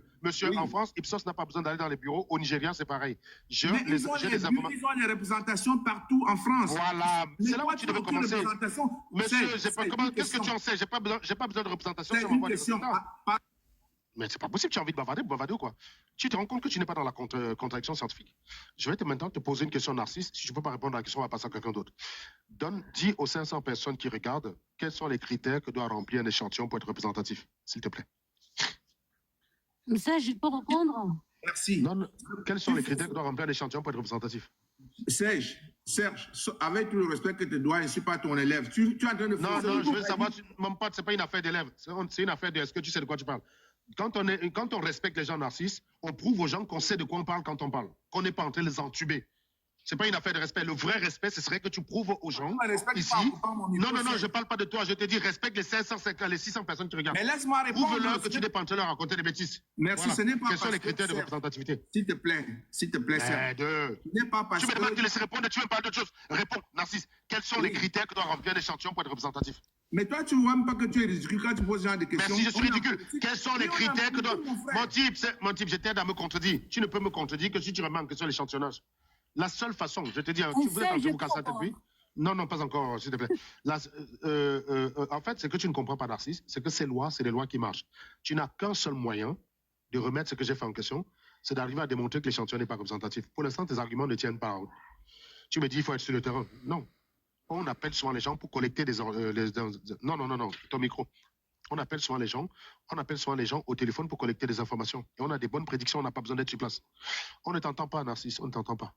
en France, Ipsos n'a pas besoin d'aller dans les bureaux. Au Nigeria, c'est pareil. Ils ont des représentations partout en France. Voilà, c'est là où tu devais commencer. Monsieur, qu'est-ce que tu en sais? J'ai pas besoin de représentation. C'est une question. Mais c'est pas possible, tu as envie de bavarder ou quoi? Tu te rends compte que tu n'es pas dans la contradiction scientifique. Je vais maintenant te poser une question, Narcisse. Si tu ne peux pas répondre à la question, on va passer à quelqu'un d'autre. Dis aux 500 personnes qui regardent quels sont les critères que doit remplir un échantillon pour être représentatif, s'il te plaît. Mais ça, je peux répondre. Merci. Non, quels sont les critères que doit remplir un échantillon pour être représentatif? Serge, avec tout le respect que tu dois, je ne suis pas ton élève. Tu es en train de faire... Non, je veux savoir, mon pote, ce n'est pas une affaire d'élève. C'est une affaire de est-ce que tu sais de quoi tu parles. Quand on respecte les gens narcisses, on prouve aux gens qu'on sait de quoi on parle quand on parle, qu'on n'est pas en train de les entuber. Ce n'est pas une affaire de respect. Le vrai respect, ce serait que tu prouves aux gens ici... Non, je ne parle pas de toi. Je te dis, respecte les 600 personnes qui regardent. Mais laisse-moi répondre. Prouve-leur que tu n'es pas en train de leur raconter des bêtises. Merci, voilà. Ce n'est pas Quels sont les critères de représentativité? S'il te plaît, Serge. Tu n'es pas parce que... Tu ne me laisses répondre et tu veux me parler d'autre chose. Réponds, Narcisse. Quels sont les critères que doit remplir un échantillon pour être représentatif? Mais toi, tu ne vois même pas que tu es ridicule quand tu poses ce genre de questions. Merci, je suis ridicule. Quels sont les critères que doit... Mon type, je t'aide à me contredire. Tu ne peux me contredire que si tu remets en question l'échantillonnage. La seule façon, je te dis, tu voulais vous casser la tête, oui? Non, pas encore, s'il te plaît. En fait, ce que tu ne comprends pas, Narcisse, c'est que ces lois, c'est les lois qui marchent. Tu n'as qu'un seul moyen de remettre ce que j'ai fait en question, c'est d'arriver à démontrer que l'échantillon n'est pas représentatif. Pour l'instant, tes arguments ne tiennent pas. Tu me dis, il faut être sur le terrain. Non. On appelle souvent les gens pour collecter des... Non, ton micro. On appelle souvent les gens au téléphone pour collecter des informations. Et on a des bonnes prédictions, on n'a pas besoin d'être sur place. On ne t'entend pas, Narcisse, on ne t'entend pas.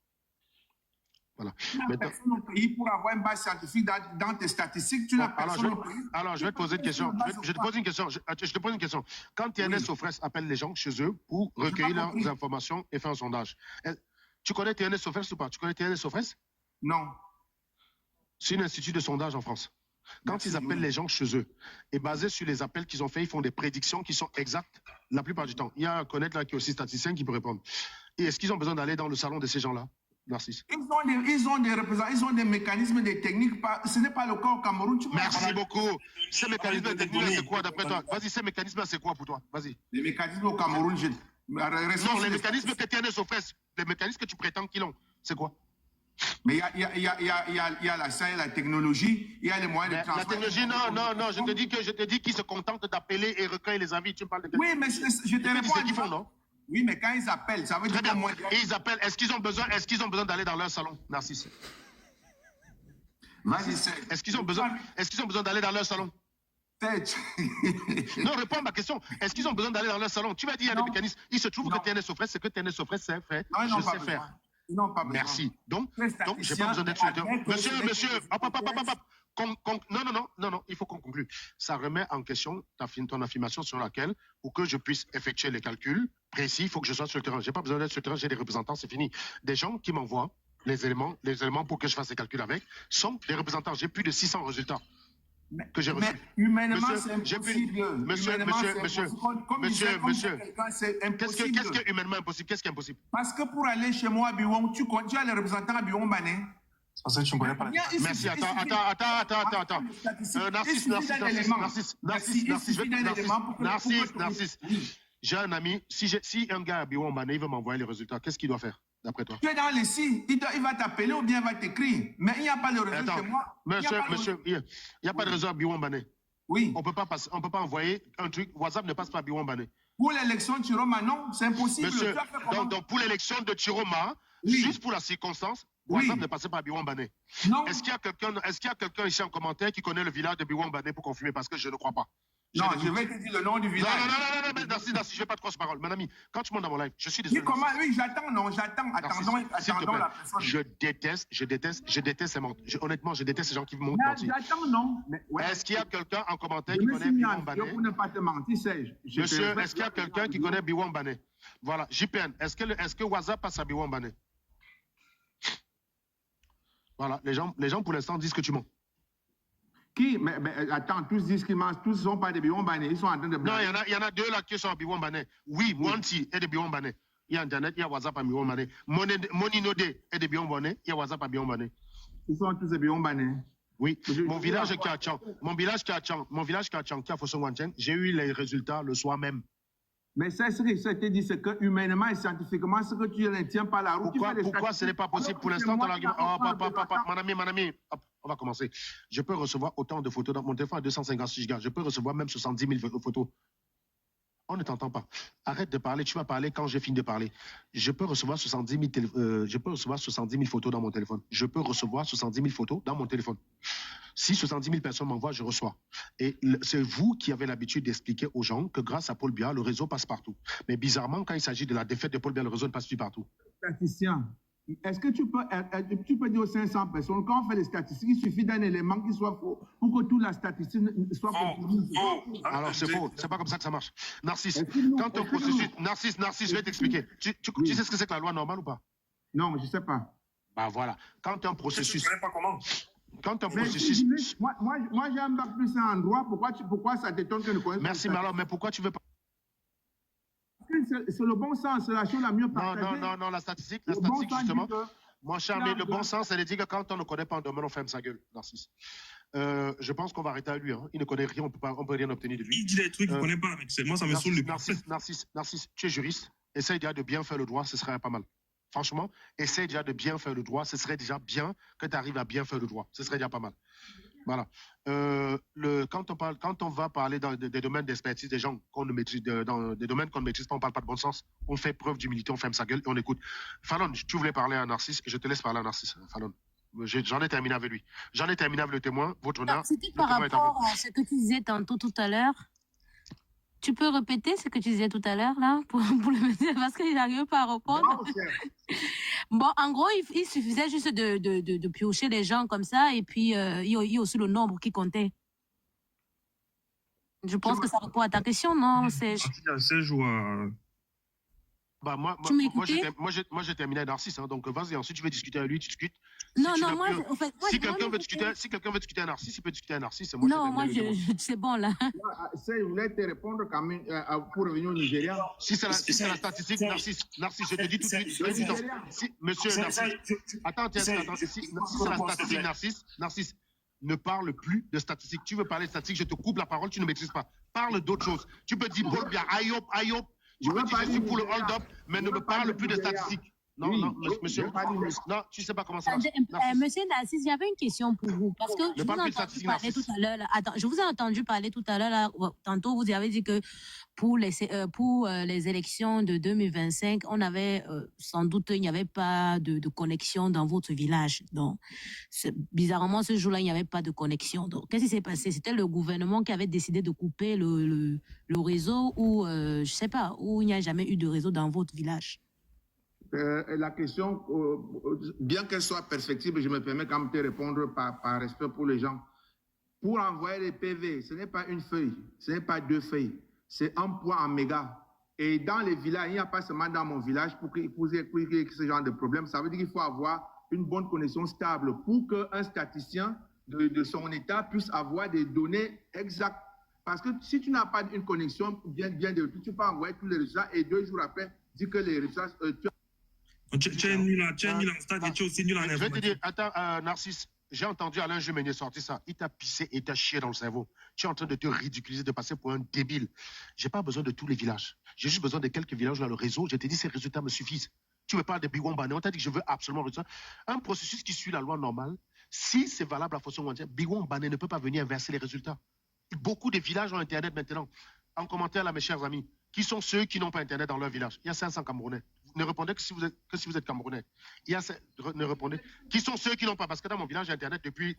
Voilà. Personne au pays pour avoir une base scientifique dans tes statistiques, tu n'as personne au pays. Alors, je vais te poser une question. Je te pose une question. Quand TNS Sofres appelle les gens chez eux pour recueillir leurs informations et faire un sondage, tu connais TNS Sofres ou pas? Tu connais TNS Sofres? Non. C'est un institut de sondage en France. Quand ils appellent les gens chez eux, et basé sur les appels qu'ils ont faits, ils font des prédictions qui sont exactes la plupart du temps. Il y a un connaître là qui est aussi statisticien qui peut répondre. Et est-ce qu'ils ont besoin d'aller dans le salon de ces gens-là? Narcisse. Ils ont des représentants, ils ont des mécanismes, des techniques. Ce n'est pas le cas au Cameroun. Merci beaucoup. Ces mécanismes techniques, c'est quoi d'après toi? Vas-y, ces mécanismes, c'est quoi pour toi? Vas-y. Les mécanismes au Cameroun, non, les mécanismes que TNS offrent, les mécanismes que tu prétends qu'ils ont, c'est quoi? Mais il y a la science, la technologie, il y a les moyens de transport. La technologie, non, je te dis qu'ils se contentent d'appeler et recueillent les avis. Tu me parles de oui, mais je te réponds. C'est qu'ils font, non? Oui, mais quand ils appellent, ça veut dire que moi... Et ils appellent, est-ce qu'ils ont besoin d'aller dans leur salon, Narcisse? Vas-y, est-ce qu'ils ont besoin d'aller dans leur salon? Non, réponds à ma question. Est-ce qu'ils ont besoin d'aller dans leur salon? Tu m'as dit, il y a des mécanismes. Il se trouve que TNS Sofres, c'est que TNS Sofres sait faire. Je sais faire. Non, pas besoin. Merci. Donc, j'ai pas besoin d'être sur le terrain. Monsieur, non, il faut qu'on conclue. Ça remet en question ton affirmation sur laquelle, pour que je puisse effectuer les calculs précis, il faut que je sois sur le terrain. J'ai pas besoin d'être sur le terrain, j'ai des représentants, c'est fini. Des gens qui m'envoient les éléments pour que je fasse les calculs avec, sont des représentants. J'ai plus de 600 résultats que j'ai reçus. Mais humainement, c'est impossible. Monsieur, qu'est-ce que humainement impossible? Qu'est-ce qui est impossible? Parce que pour aller chez moi à Biwong, tu as les représentants à Biwong Bané. Parce que tu ne connais pas la... Merci, attends. Narcisse. J'ai un ami, si un gars à Biwong Bané, il veut m'envoyer les résultats, qu'est-ce qu'il doit faire, d'après toi? Tu es dans les sites, il va t'appeler ou bien il va t'écrire. Mais il n'y a pas de réseau chez moi. Monsieur, il n'y a pas de réseau à Biwong Bané. Oui. On peut pas envoyer un truc. WhatsApp ne passe pas à Biwong Bané. Pour l'élection de Chiroma, non, c'est impossible. Monsieur, donc pour l'élection de Chiroma, juste pour la circonstance, WhatsApp ne passait pas à Biwong Bané. Non. Est-ce qu'il y a quelqu'un ici en commentaire qui connaît le village de Biwong Bané pour confirmer? Parce que je ne crois pas. Non, je vais te dire le nom du Non, village. mais Narcisse, je ne vais pas te croire ce parole. Mon ami, quand tu montes dans mon live, je suis Dis désolé. comment? Oui, j'attends, non, j'attends. Narcisse, s'il te Attendons plaît. la personne. Je déteste ces mentes. Honnêtement, je déteste ces gens qui montent mentir. J'attends, non. Mais, ouais. Est-ce qu'il y a quelqu'un en commentaire Je qui me connaît suis mis en Biwan vidéo Bané? pour ne pas te mentir, Serge. Monsieur, est-ce qu'il y a quelqu'un qui connaît Biwan Bané? Voilà, JPN, est-ce que WhatsApp passe à Biwan Bané? Voilà, les gens pour l'instant disent que tu mens. Qui? Mais attends, tous disent qu'ils mangent, tous ne sont pas des Biwan Bané. Ils sont en train de Non, blaguer. il y en a deux là qui sont à Biwan Bané. Oui, Mwanti est de Biwan Bané. Il y a Internet, il y a WhatsApp à Biwan Bané. Moninode est de Biwan Bané, il y a WhatsApp à Biwan Bané. Ils sont tous des Biwan Bané. Oui, mon village qui est à Tchang, qui a Fosso Wanchen, j'ai eu les résultats le soir même. Mais c'est ce que je t'ai dit, c'est que humainement et scientifiquement, ce que tu ne tiens pas la route. Pourquoi ce n'est pas possible pour l'instant ton argument? Mon ami, hop, on va commencer. Je peux recevoir autant de photos dans mon téléphone à 256 Go. Je peux recevoir même 70 000 photos. On ne t'entend pas. Arrête de parler, tu vas parler quand j'ai fini de parler. Je peux recevoir 70 000 photos dans mon téléphone. Je peux recevoir 70 000 photos dans mon téléphone. Si 70 000 personnes m'envoient, je reçois. Et c'est vous qui avez l'habitude d'expliquer aux gens que grâce à Paul Biya, le réseau passe partout. Mais bizarrement, quand il s'agit de la défaite de Paul Biya, le réseau ne passe plus partout. Statisticien, est-ce que tu peux dire aux 500 personnes, quand on fait les statistiques, il suffit d'un élément qui soit faux pour que toute la statistique soit faux? Alors c'est faux, c'est pas comme ça que ça marche. Narcisse, quand un processus... Narcisse, je vais t'expliquer. Tu sais ce que c'est que la loi normale ou pas? Non, je ne sais pas. Bah voilà, quand un processus... Je ne sais pas comment. Quand un Mais processus... moi j'ai un bac plus en droit, pourquoi ça t'étonne que ne connaisse pas? Merci, mais alors, mais pourquoi tu veux pas... C'est le bon sens, c'est la chose la mieux partagée. Non, la statistique, Le bon sens justement... dit que- Mon cher, mais le bon sens, elle est dit que quand on ne connaît pas un domaine, on ferme sa gueule, Narcisse. Je pense qu'on va arrêter à lui. Hein. Il ne connaît rien, on peut rien obtenir de lui. Il dit des trucs qu'il ne connaît pas, mec. Moi, ça me saoule. Narcisse, tu es juriste. Essaye déjà de bien faire le droit, ce serait pas mal. Franchement, essaye déjà de bien faire le droit. Ce serait déjà bien que tu arrives à bien faire le droit. Ce serait déjà pas mal. Voilà. Quand on va parler des domaines d'expertise des gens qu'on ne maîtrise, dans des domaines qu'on ne maîtrise pas, on ne parle pas de bon sens. On fait preuve d'humilité, on ferme sa gueule et on écoute. Fallon, tu voulais parler à Narcisse, je te laisse parler à Narcisse. Fallon. J'en ai terminé avec lui. J'en ai terminé avec le témoin, votre honneur. C'était par rapport à ce que tu disais tantôt tout à l'heure. Tu peux répéter ce que tu disais tout à l'heure, là, pour le mettre, parce qu'il n'arrive pas à répondre. Bon, en gros, il suffisait juste de piocher les gens comme ça, et puis il y a aussi le nombre qui comptait. Je pense que ça répond à ta question, non? C'est... Il y a 16 jours. Bah, moi, j'ai terminé avec Narcisse, hein, donc vas-y, ensuite tu veux discuter avec lui, tu discutes. Non, moi, en fait, si quelqu'un veut discuter avec Narcisse, il peut discuter avec Narcisse. Non, moi, c'est bon, là. Je voulais te répondre quand même pour revenir au Nigeria. Si c'est la statistique, Narcisse, je te dis tout de suite. Monsieur Narcisse, attends, si c'est la statistique, Narcisse, ne parle plus de statistiques. Tu veux parler de statistiques, je te coupe la parole, tu ne maîtrises pas. Parle d'autre chose. Tu peux dire, Paul Biya, Ayop. Tu peux dire, je suis pour le hold-up, mais ne me parle plus de statistiques. Non, monsieur. Non, tu ne sais pas comment ça marche. Monsieur Narcisse, j'avais une question pour vous. Parce que je vous ai entendu parler tout à l'heure. Attends, je vous ai entendu parler tout à l'heure. Tantôt, vous avez dit que pour les élections de 2025, on avait sans doute, il n'y avait pas de connexion dans votre village. Donc, bizarrement, ce jour-là, il n'y avait pas de connexion. Donc, qu'est-ce qui s'est passé? C'était le gouvernement qui avait décidé de couper le réseau ou, je ne sais pas, où il n'y a jamais eu de réseau dans votre village? La question, bien qu'elle soit perfectible, je me permets quand même de répondre par respect pour les gens. Pour envoyer les PV, ce n'est pas une feuille, ce n'est pas deux feuilles, c'est un point en méga. Et dans les villages, il n'y a pas seulement dans mon village pour qu'il y ait ce genre de problème. Ça veut dire qu'il faut avoir une bonne connexion stable pour qu'un statisticien de son état puisse avoir des données exactes. Parce que si tu n'as pas une connexion bien tu peux envoyer tous les résultats et 2 jours après, dire que les résultats... Tu es nul en stade et tu es aussi nul en informatique. Je vais te dire, attends, Narcisse, j'ai entendu Alain Jumenier sortir ça. Il t'a pissé et t'a chié dans le cerveau. Tu es en train de te ridiculiser, de passer pour un débile. J'ai pas besoin de tous les villages. J'ai juste besoin de quelques villages dans le réseau. Je t'ai dit, ces résultats me suffisent. Tu veux parler de Biwan Bané. On t'a dit que je veux absolument résultat. Un processus qui suit la loi normale, si c'est valable à Fosso Wanchen, Biwan Bané ne peut pas venir inverser les résultats. Beaucoup de villages ont Internet maintenant. En commentaire, là, mes chers amis, qui sont ceux qui n'ont pas Internet dans leur village? Il y a 500 Camerounais. ne répondez que si vous êtes Camerounais. Ne répondez. Qui sont ceux qui n'ont pas? Parce que dans mon village, j'ai Internet depuis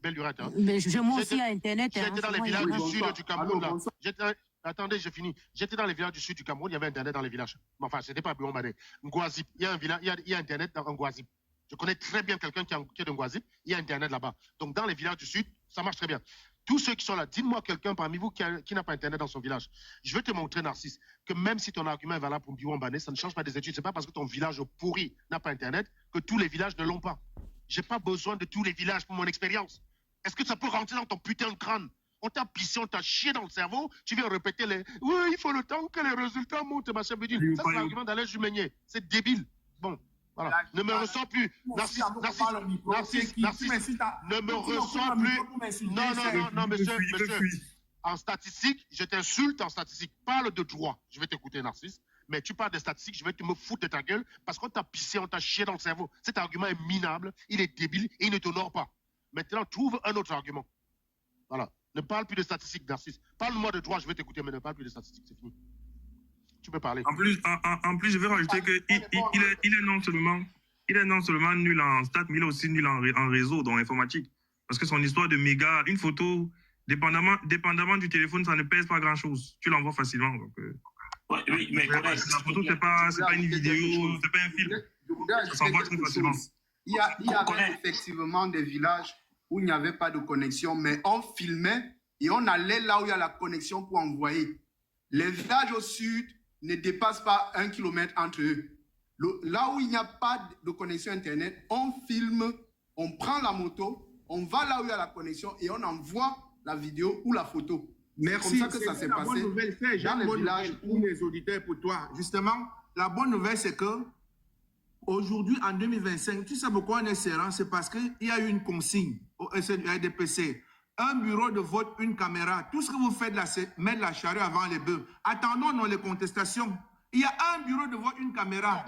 belle lurette. Hein. Mais moi aussi, à Internet. J'étais dans les villages du sud du Cameroun. Là. Attendez, j'ai fini. J'étais dans les villages du sud du Cameroun, il y avait Internet dans les villages. Enfin, ce n'était pas Biombané. Ngouazip. Il y a Internet dans Ngouazip. Je connais très bien quelqu'un qui est de Ngouazip. Il y a Internet là-bas. Donc, dans les villages du sud, ça marche très bien. Tous ceux qui sont là, dites-moi quelqu'un parmi vous qui n'a pas Internet dans son village. Je vais te montrer, Narcisse, que même si ton argument est valable pour Biombané, ça ne change pas des études. Ce n'est pas parce que ton village pourri n'a pas Internet que tous les villages ne l'ont pas. Je n'ai pas besoin de tous les villages pour mon expérience. Est-ce que ça peut rentrer dans ton putain de crâne? On t'a pissé, on t'a chié dans le cerveau, tu viens répéter les « Oui, il faut le temps que les résultats montent, machin bidule. » Ça, c'est l'argument d'Alain Jumeigné. C'est débile. Bon, voilà. Ne me ressens plus. Narcisse, ne me ressens plus. Non, monsieur. En statistique, je t'insulte en statistique. Parle de droit. Je vais t'écouter, Narcisse. Mais tu parles de statistiques, je vais te me foutre de ta gueule parce qu'on t'a pissé, on t'a chié dans le cerveau. Cet argument est minable, il est débile et il ne t'honore pas. Maintenant, trouve un autre argument. Voilà. Ne parle plus de statistiques, Narcisse. Parle-moi de droit, je vais t'écouter, mais ne parle plus de statistiques, c'est fini. Tu peux parler. En plus, je vais rajouter qu'il est non seulement nul en stats, mais il est aussi nul en réseau, dans informatique. Parce que son histoire de méga, une photo, dépendamment du téléphone, ça ne pèse pas grand-chose. Tu l'envoies facilement. Donc, oui, mais la photo, c'est pas une vidéo, c'est pas un film. Ça s'envoie très facilement. Il y avait effectivement des villages où il n'y avait pas de connexion, mais on filmait et on allait là où il y a la connexion pour envoyer. Les villages au sud ne dépassent pas 1 kilomètre entre eux. Là où il n'y a pas de connexion Internet, on filme, on prend la moto, on va là où il y a la connexion et on envoie la vidéo ou la photo. Merci. C'est comme ça que ça s'est passé. Bonne nouvelle, c'est dans les villages pour les auditeurs, pour toi. Justement, la bonne nouvelle, c'est que aujourd'hui, en 2025, tu sais pourquoi on est serein? C'est parce qu'il y a eu une consigne au SNUDPC. Un bureau de vote, une caméra. Tout ce que vous faites là, c'est mettre la charrue avant les bœufs. Attendons dans les contestations. Il y a un bureau de vote, une caméra.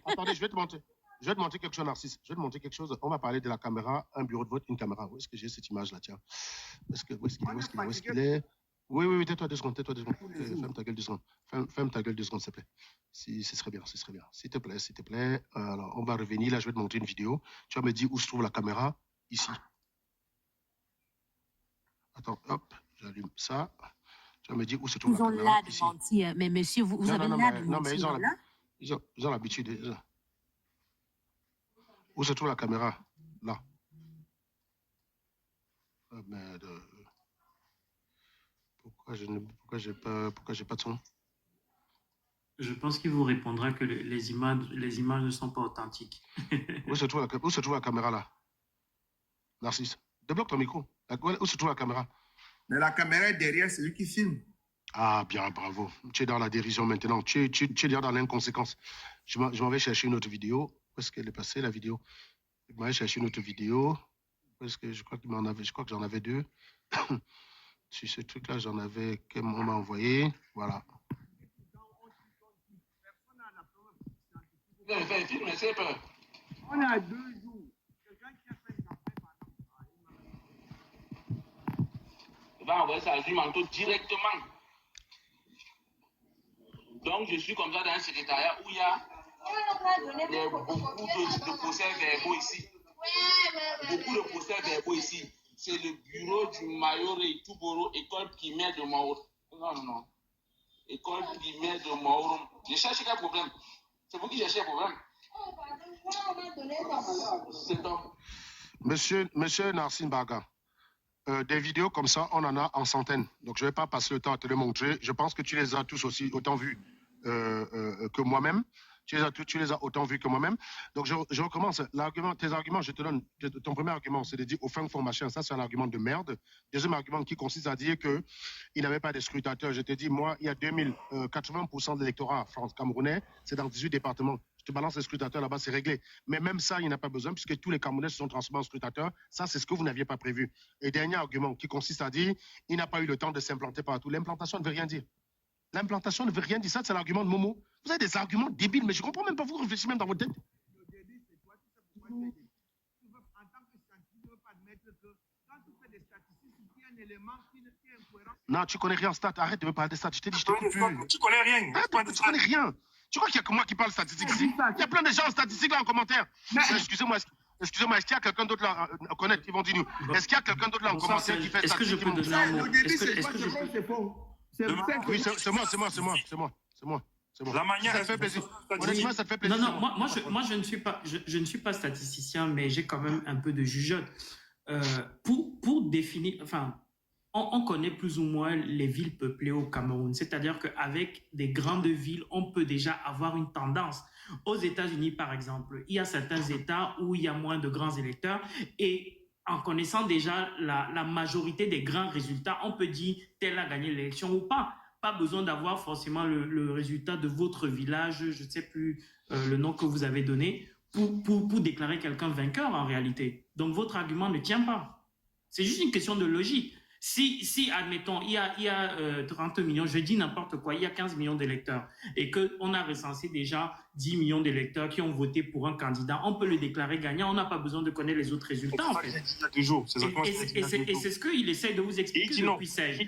Attendez, je vais te montrer. Je vais te montrer quelque chose, Narcisse. Je vais te montrer quelque chose. On va parler de la caméra, un bureau de vote, une caméra. Où est-ce que j'ai cette image-là, tiens? Où est-ce qu'il est? Oui, tais-toi 2 secondes, Ferme ta gueule 2 secondes. Ferme ta gueule 2 secondes, s'il te plaît. Si, ce serait bien. S'il te plaît. Alors, on va revenir. Là, je vais te montrer une vidéo. Tu vas me dire où se trouve la caméra. Ici. Attends, hop, j'allume ça. Tu vas me dire où se trouve la caméra. Ils ont l'air de mentir, mais monsieur, vous avez l'air de mentir. Non, mais ils ont l'habitude. Où se trouve la caméra? Là. Merde. Pourquoi j'ai pas de son? Je pense qu'il vous répondra que les images ne sont pas authentiques. Où se trouve la caméra là? Narcisse, débloque ton micro. Où se trouve la caméra? Mais la caméra est derrière celui qui filme. Ah bien, bravo. Tu es dans la dérision maintenant. Tu es déjà dans l'inconséquence. Je m'en vais chercher une autre vidéo. Où est-ce qu'elle est passée la vidéo? Je m'en vais chercher une autre vidéo. Où est-ce que je crois que j'en avais 2. Sur ce truc-là, j'en avais qu'on m'a envoyé. Voilà. On a 2 jours. Quelqu'un qui a fait une campagne, il va envoyer ça à Zumanto directement. Donc, je suis comme ça dans un secrétariat où il y a beaucoup de procès-verbaux ici. Beaucoup de procès-verbaux ici. C'est le bureau du Mayore Touboro, école primaire de Maoro. Non. École primaire de Maoro. Je cherche quel problème. C'est vous qui cherchez le problème. C'est donc. Monsieur Narcisse Baga, des vidéos comme ça, on en a en centaines. Donc, je ne vais pas passer le temps à te les montrer. Je pense que tu les as tous aussi autant vus que moi-même. Tu les as autant vus que moi-même. Donc, je recommence. Tes arguments, je te donne. Ton premier argument, c'est de dire au fin fond machin. Ça, c'est un argument de merde. Deuxième argument qui consiste à dire qu'il n'avait pas de scrutateurs. Je te dis, moi, il y a 80% de l'électorat camerounais, c'est dans 18 départements. Je te balance les scrutateurs là-bas, c'est réglé. Mais même ça, il n'y en a pas besoin puisque tous les Camerounais se sont transformés en scrutateurs. Ça, c'est ce que vous n'aviez pas prévu. Et dernier argument qui consiste à dire, il n'a pas eu le temps de s'implanter partout. L'implantation ne veut rien dire. L'implantation ne veut rien dire. Ça, c'est l'argument de Momo. Vous avez des arguments débiles, mais je ne comprends même pas. Vous réfléchissez même dans votre tête. le débit, c'est toi, tu sais pourquoi tu veux, en tant que scientifique, tu ne veux pas admettre que quand tu fais des statistiques, il y a Non, tu connais rien en stats. Arrête de me parler de stats. Je t'ai dit, je t'écoute plus. Tu connais rien. Tu connais rien. Tu crois qu'il y a que moi qui parle statistiques ici? Il y a plein de gens en statistiques là en commentaire. Excusez-moi, est-ce qu'il y a quelqu'un d'autre là en connect? Ils vont dire nous. Est-ce qu'il y a quelqu'un d'autre là en commentaire qui fait Est-ce que je peux donner un mot? Oui, c'est moi. La manière, ça te fait plaisir. Honnêtement, ça te fait plaisir. Non, moi je ne suis pas statisticien, mais j'ai quand même un peu de jugeote. Pour définir, enfin, on connaît plus ou moins les villes peuplées au Cameroun. C'est-à-dire qu'avec des grandes villes, on peut déjà avoir une tendance. Aux États-Unis, par exemple, il y a certains États où il y a moins de grands électeurs et en connaissant déjà la majorité des grands résultats, on peut dire tel a gagné l'élection ou pas. Pas besoin d'avoir forcément le résultat de votre village, je ne sais plus le nom que vous avez donné, pour déclarer quelqu'un vainqueur en réalité. Donc votre argument ne tient pas. C'est juste une question de logique. Si admettons, il y a 30 millions, je dis n'importe quoi, il y a 15 millions d'électeurs et qu'on a recensé déjà 10 millions d'électeurs qui ont voté pour un candidat, on peut le déclarer gagnant, on n'a pas besoin de connaître les autres résultats en fait. Et c'est ce qu'il essaie de vous expliquer depuis Serge.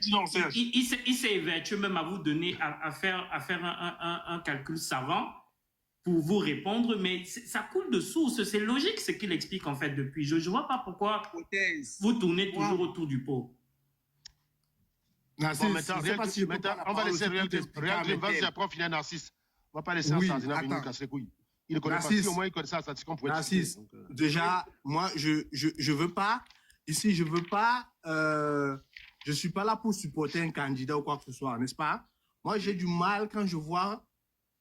Il s'est évertué même à vous donner, à faire un calcul savant pour vous répondre, mais ça coule de source, c'est logique ce qu'il explique en fait depuis. Je ne vois pas pourquoi vous tournez toujours autour du pot. Bon, maintenant, on va laisser Real Dream. Vas-y, après on finit à Narcisse. On va pas laisser un Sardina venir nous casser les couilles. Il ne connaît pas. Si au moins il connaît ça, qu'on pourrait Narcisse, déjà, moi, je veux pas. Ici, je veux pas. Je suis pas là pour supporter un candidat ou quoi que ce soit, n'est-ce pas? Moi, j'ai du mal quand je vois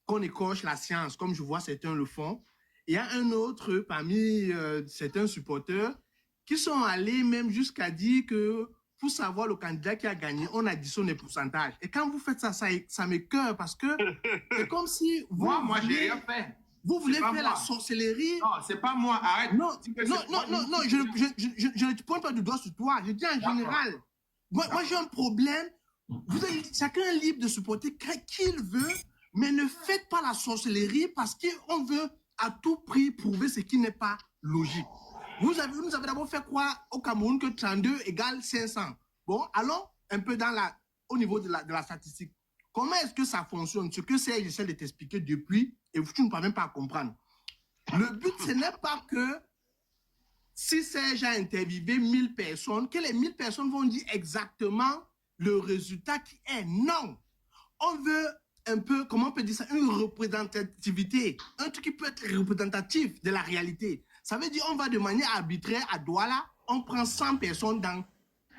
qu'on écorche la science, comme je vois certains le font. Il y a un autre parmi certains supporters qui sont allés même jusqu'à dire que pour savoir le candidat qui a gagné, on additionne les pourcentages. Et quand vous faites ça, ça m'écoeure parce que c'est comme si vous... Moi, j'ai rien fait. Vous voulez faire la sorcellerie. Non, c'est pas moi. Arrête. Non, je ne pointe pas du doigt sur toi. Je dis en général. Moi j'ai un problème. Chacun est libre de supporter qui il veut, mais ne faites pas la sorcellerie parce qu'on veut à tout prix prouver ce qui n'est pas logique. Nous avez d'abord fait croire au Cameroun que 32 égale 500. Bon, allons un peu au niveau de la statistique. Comment est-ce que ça fonctionne? Ce que c'est, j'essaie de t'expliquer depuis, et tu ne parviens pas à comprendre. Le but, ce n'est pas que si Serge a interviewé 1000 personnes, que les 1000 personnes vont dire exactement le résultat qui est. Non. On veut un peu, comment on peut dire ça, une représentativité, un truc qui peut être représentatif de la réalité. Ça veut dire on va de manière arbitraire à Douala, on prend 100 personnes dans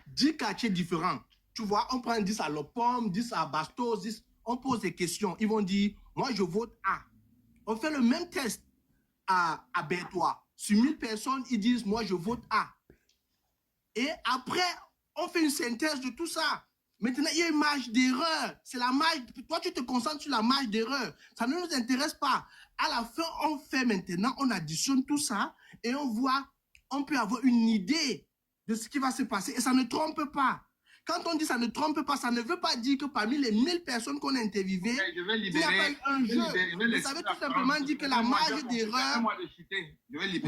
10 quartiers différents. Tu vois, on prend 10 à Lopom, 10 à Bastos, 10, on pose des questions. Ils vont dire, moi je vote A. On fait le même test à Bertois. Sur 1000 personnes, ils disent, moi je vote A. Et après, on fait une synthèse de tout ça. Maintenant, il y a une marge d'erreur. C'est la marge. Toi, tu te concentres sur la marge d'erreur. Ça ne nous intéresse pas. À la fin, on fait maintenant, on additionne tout ça et on voit, on peut avoir une idée de ce qui va se passer. Et ça ne trompe pas. Quand on dit ça ne trompe pas, ça ne veut pas dire que parmi les 1000 personnes qu'on a interviewées, il n'y a pas eu un jeu. Ça veut tout simplement dire que la marge d'erreur... Oui.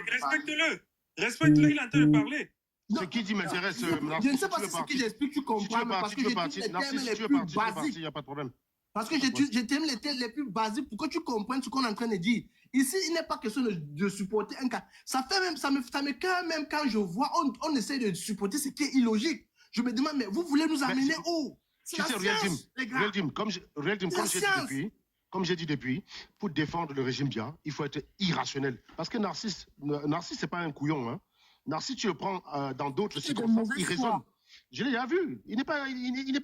Respecte-le. Respecte-le, il est en train de parler. Ce qui dit m'intéresse. Je ne sais pas si ce que j'explique, tu comprends, parce que j'ai tous les termes les plus basiques. Il n'y a pas de problème. Parce que j'ai t'aime les termes les plus basiques pour que tu comprennes ce qu'on est en train de dire. Ici, il n'est pas question de supporter un cas. Ça me cœur même quand je vois, on essaie de supporter ce qui est illogique. Je me demande, mais vous voulez nous amener où? Tu sais, Real Dream, comme j'ai dit depuis, pour défendre le régime bien, il faut être irrationnel. Parce que Narcisse, c'est pas un couillon, hein. Narcisse, tu le prends dans d'autres circonstances, il raisonne. Je l'ai déjà vu. Il n'est pas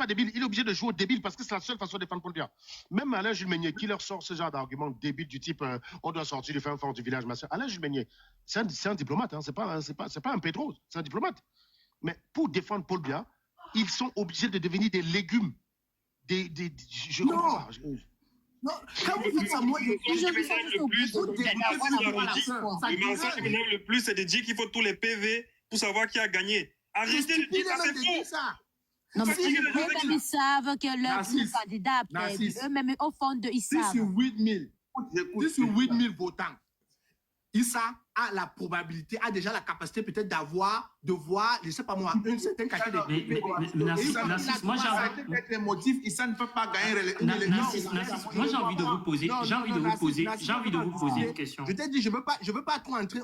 débile. Il est obligé de jouer au débile parce que c'est la seule façon de défendre Paul Biya. Même Alain Jules Meignet, qui leur sort ce genre d'argument débile du type on doit sortir du fin fond du village, machin. Alain Jules Meignet, c'est un diplomate. Hein. C'est pas un Pedro, c'est un diplomate. Mais pour défendre Paul Biya, ils sont obligés de devenir des légumes. Je comprends pas. Non, quand vous faites ça, moi, Le mensonge qui m'énerve le plus, c'est de dire qu'il faut tous les PV pour savoir qui a gagné. Arrêtez de dire ça, c'est faux. Non, mais eux-mêmes, ils savent que leur candidat a perdu. Eux-mêmes, au fond, ils savent. 10 sur 8000 votants, Issa a la probabilité, a déjà la capacité peut-être de voir, je ne sais pas moi, une certaine quantité de... Narcisse, moi j'ai envie de vous poser, une question. Je t'ai dit, je veux pas trop entrer,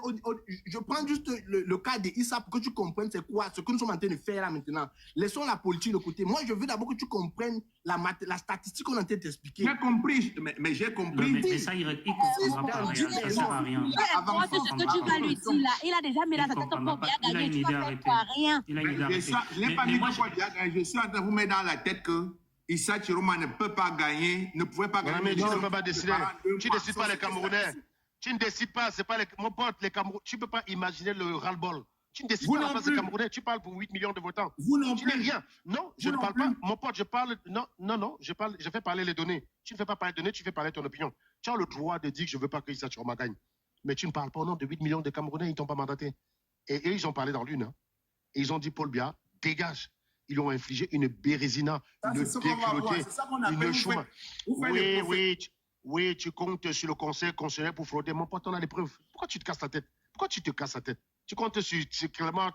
je prends juste le cas de Issa pour que tu comprennes c'est quoi, ce que nous sommes en train de faire là maintenant. Laissons la politique de côté. Moi, je veux d'abord que tu comprennes la statistique qu'on est en train de t'expliquer. J'ai compris, mais j'ai compris. Mais ça, il comprendra pas, ça sert à rien. Ce que tu vas lui dire là, il a déjà mis la tête pour bien gagner, tu vas faire quoi, rien. Il a une idée arrêtée. Je n'ai pas mis pourquoi bien gagner. Je suis en train de vous mettre dans la tête que Issa Chiroma ne peut pas gagner, ne pouvait pas gagner. Mais tu ne peux pas décider. Tu ne décides pas les Camerounais. Tu ne décides pas, c'est pas les... Mon pote, les Camerounais, tu ne peux pas imaginer le ras-le-bol. Tu ne décides pas la place des Camerounais, tu parles pour 8 millions de votants. Vous non tu plus. n'es rien. Non, je ne parle pas. Mon pote, je parle... Non, je fais parler les données. Tu ne fais pas parler les données, tu fais parler ton opinion. Tu as le droit de dire que je ne veux pas que Issa Chiroma gagne. Mais tu ne parles pas au nom de 8 millions de Camerounais, ils ne t'ont pas mandaté. Et eux, ils ont parlé dans l'une. Hein. Et ils ont dit, Paul Biya, dégage. Ils ont infligé une bérésina, une déculottée, une chouma. Oui, tu comptes sur le conseil constitutionnel pour frauder. Mon pote, on a les preuves. Pourquoi tu te casses la tête? Pourquoi tu te casses la tête? Tu comptes sur Clément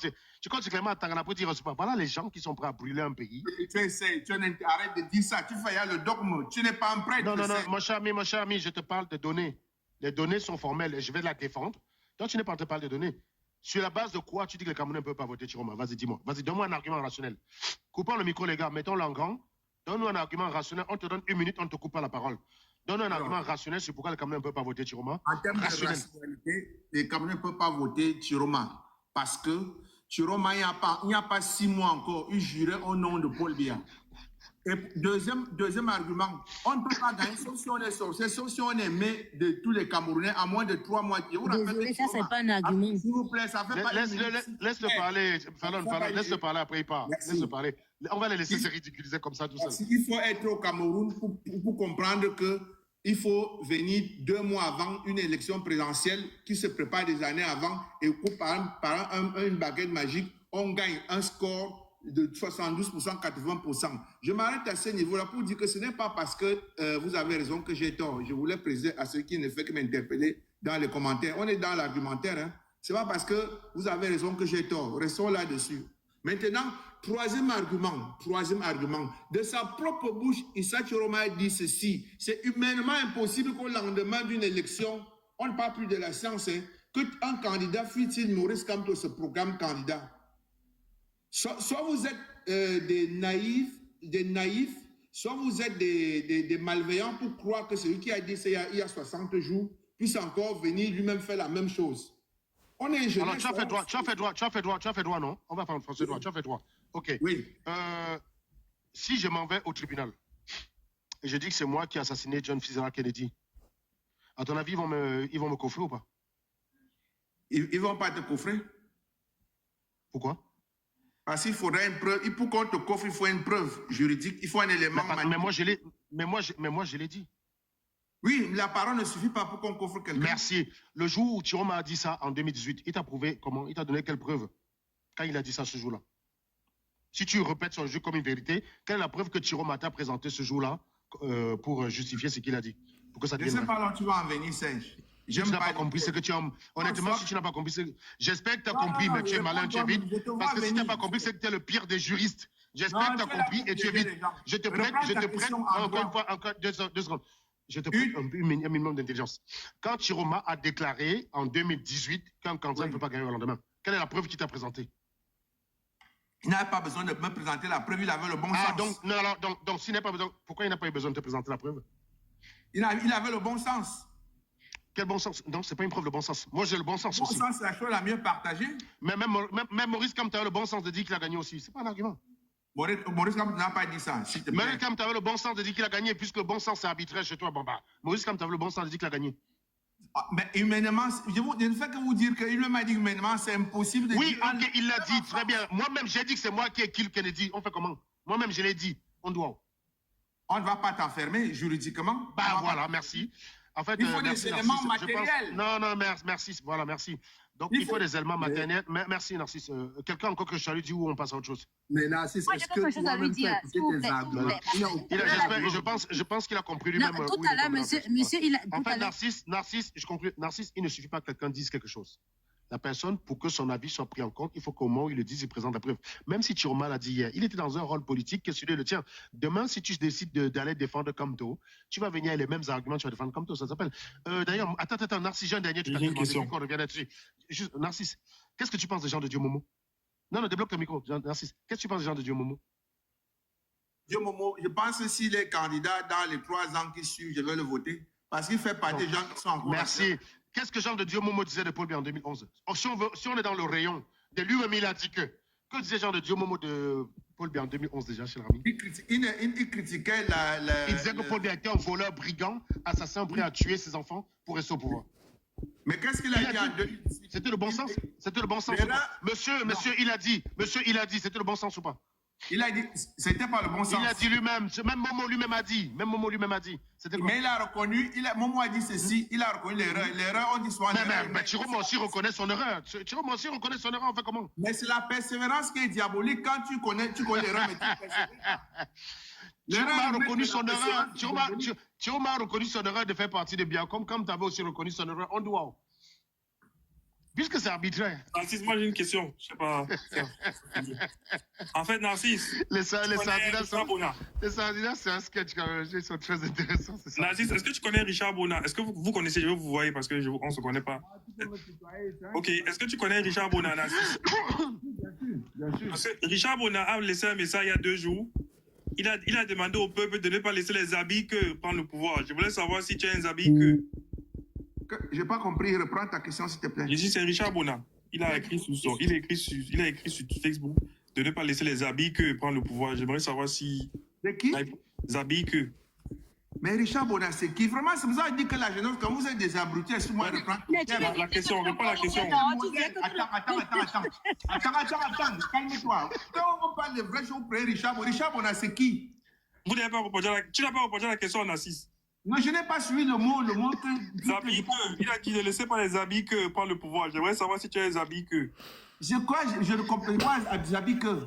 Tangana pour dire, voilà les gens qui sont prêts à brûler un pays. Tu essaies, arrête de dire ça. Tu fais le dogme. Tu n'es pas un prêtre. Non, mon cher ami, je te parle de données. Les données sont formelles et je vais la défendre. Toi, tu n'es pas en train de parler de données. Sur la base de quoi tu dis que les Camerounais ne peuvent pas voter Chiroma? Vas-y, dis-moi. Vas-y, donne-moi un argument rationnel. Coupons le micro, les gars. Mettons-le en grand. Donne-nous un argument rationnel. On te donne 1 minute, on ne te coupe pas la parole. Donne-nous un argument rationnel sur pourquoi les Camerounais ne peuvent pas voter Chiroma. En termes de rationalité, les Camerounais ne peuvent pas voter Chiroma. Parce que Chiroma, il n'y a pas 6 mois encore, il jurait au nom de Paul Biya. Et deuxième argument, on ne peut pas gagner sauf si on est sorcier, sauf si on est aimé de tous les Camerounais à moins de 3 mois. Désolé, ça, c'est pas un argument. S'il vous plaît, ça fait pas... Laisse-le parler, Fallon, laisse-le parler, après il part. Laisse-le parler. On va les laisser se ridiculiser comme ça tout seul. Il faut être au Cameroun pour comprendre qu'il faut venir 2 mois avant une élection présidentielle qui se prépare des années avant et par une baguette magique, on gagne un score de 72%, 80%. Je m'arrête à ce niveau-là pour dire que ce n'est pas parce que vous avez raison que j'ai tort. Je voulais préciser à ceux qui ne font que m'interpeller dans les commentaires. On est dans l'argumentaire. Hein. Ce n'est pas parce que vous avez raison que j'ai tort. Restons là-dessus. Maintenant, troisième argument. De sa propre bouche, Issa Chiroma dit ceci. C'est humainement impossible qu'au lendemain d'une élection, on ne parle plus de la science, hein, qu'un candidat, fût-il Maurice Kamto, se proclame candidat. Soit vous êtes des naïfs, soit vous êtes des malveillants pour croire que celui qui a dit ça il y a 60 jours puisse encore venir lui-même faire la même chose. On est ingénieur. Alors, tu as fait droit, non? On va faire en français droit. Tu as fait droit. OK. Oui. Si je m'en vais au tribunal et je dis que c'est moi qui ai assassiné John Fitzgerald Kennedy, à ton avis, ils vont me coffrer ou pas? Ils ne vont pas te coffrer. Pourquoi? Parce qu'il faudrait une preuve. Pour qu'on te coffre, il faut une preuve juridique. Il faut un élément. Mais moi, je l'ai dit. Oui, la parole ne suffit pas pour qu'on coffre quelqu'un. Merci. Le jour où Chiroma a dit ça, en 2018, il t'a prouvé comment? Il t'a donné quelle preuve quand il a dit ça ce jour-là? Si tu répètes son jeu comme une vérité, quelle est la preuve que Chiroma t'a présenté ce jour-là pour justifier ce qu'il a dit? Pour que ça je ne sais pas là où tu vas en venir, Serge. Tu n'as pas compris ce que tu as... Honnêtement, si tu n'as pas compris... J'espère que tu as compris, mais tu es malin, tu es vite. Parce que si tu n'as pas compris, c'est que tu es le pire des juristes. J'espère que tu as compris et tu es vite. Je te prête, encore une fois, encore 2 secondes. Je te prête un minimum d'intelligence. Quand Chiroma a déclaré en 2018 qu'un candidat ne peut pas gagner au lendemain, quelle est la preuve qu'il t'a présentée? Il n'avait pas besoin de me présenter la preuve, il avait le bon sens. Donc s'il n'a pas besoin, pourquoi il n'a pas eu besoin de te présenter la preuve? Il avait le bon sens. Quel bon sens? Non, ce n'est pas une preuve de bon sens. Moi, j'ai le bon sens aussi. Le bon sens, c'est la chose la mieux partagée. Mais même Maurice Kamto a le bon sens de dire qu'il a gagné aussi. Ce n'est pas un argument. Maurice Kamto n'a pas dit ça. Maurice Kamto avait le bon sens de dire qu'il a gagné, puisque le bon sens c'est arbitraire chez toi. Bon, bah, Maurice Kamto avait le bon sens de dire qu'il a gagné. Mais humainement, je ne fais que vous dire qu'il m'a dit humainement, c'est impossible de dire... Oui, ok, il l'a dit, très bien. Moi-même, j'ai dit que c'est moi qui ai kill Kennedy. On fait comment? Moi-même, je l'ai dit. On doit. On ne va pas t'enfermer juridiquement. Bah voilà, merci. En fait, il faut des éléments matériels. Non, merci. Voilà, merci. Donc, il faut des éléments matériels. Merci, Narcisse. Quelqu'un encore que je salue dit où on passe à autre chose? Mais Narcisse, Moi, est-ce j'ai que quelque chose à lui dire, s'il vous plaît, s'il vous plaît. Je pense qu'il a compris lui-même. Non, tout à l'heure, monsieur, il a... En fait, Narcisse, je conclue. Narcisse, il ne suffit pas que quelqu'un dise quelque chose. La personne, pour que son avis soit pris en compte, il faut qu'au moment où il le dise, il présente la preuve. Même si Chiroma l'a dit hier, il était dans un rôle politique que celui le tien. Demain, si tu décides d'aller défendre Kamto, tu vas venir avec les mêmes arguments, tu vas défendre Kamto, ça s'appelle. D'ailleurs, attends, Narcisse, j'ai un dernier truc à te demander, qu'on revient là-dessus. Narcisse, qu'est-ce que tu penses des gens de Dieu Momo? Non, débloque le micro. Narcisse, qu'est-ce que tu penses des gens de Dieu Momo? Dieu Momo, je pense que s'il est candidat dans les 3 ans qui suivent, je vais le voter. Parce qu'il fait partie des gens qui sont encore... Merci. Qu'est-ce que Jean de Dieu Momo disait de Paul Biya en 2011? Si on est dans le rayon de lui-même, il a dit que disait Jean de Dieu Momo de Paul Biya en 2011 déjà chez l'ami? Il critiquait Il disait que Paul Biya était un voleur, brigand, assassin, prêt à tuer ses enfants pour rester au pouvoir. Mais qu'est-ce qu'il a dit en 2018? C'était le bon sens? C'était le bon sens? Monsieur, il a dit, c'était le bon sens ou pas? Il a dit, c'était pas le bon sens. Il a dit lui-même, même Momo lui-même a dit. Mais il a reconnu, Momo a dit ceci, il a reconnu l'erreur. L'erreur, on dit soit mais Chiroma aussi reconnaît son erreur. On fait comment? Mais c'est la persévérance qui est diabolique. Quand tu connais l'erreur, mais tu persévères. Chiroma a reconnu son erreur. Chiroma a reconnu son erreur de faire partie de Biya, comme tu avais aussi reconnu son erreur. On doit. Puisque c'est arbitraire. Narcisse, moi j'ai une question. Je sais pas. En fait, Narcisse. Les candidats, c'est un sketch quand même. Ils sont très intéressants. Narcisse, est-ce que tu connais Richard Bona? Est-ce que vous connaissez? Je veux vous voyez parce qu'on ne se connaît pas. Ok. Est-ce que tu connais Richard Bona, Narcisse? Bien sûr. Parce que Richard Bona a laissé un message il y a 2 jours. Il a demandé au peuple de ne pas laisser les habits que prendre le pouvoir. Je voulais savoir si tu as un habit que. Je n'ai pas compris. Reprends ta question, s'il te plaît. Je dis, c'est Richard Bona. Il a écrit sur Facebook de ne pas laisser les habits que prendre le pouvoir. J'aimerais savoir si... De qui? Les habits que... Mais Richard Bona, c'est qui? Vraiment, c'est vous avez dit que la jeunesse, quand vous êtes des abrutis, excuse-moi de prendre... La question, on pas la question. Attends, calme-toi. Quand on parle de vrai choses, vous prenez Richard Bona. Richard Bona, c'est qui? Tu n'as pas répondu à la question, Narcisse. Non, je n'ai pas suivi le mot que... Il a dit ne laissez pas les habits que prendre le pouvoir. J'aimerais savoir si tu as les habits que... Je ne comprends pas les habits que...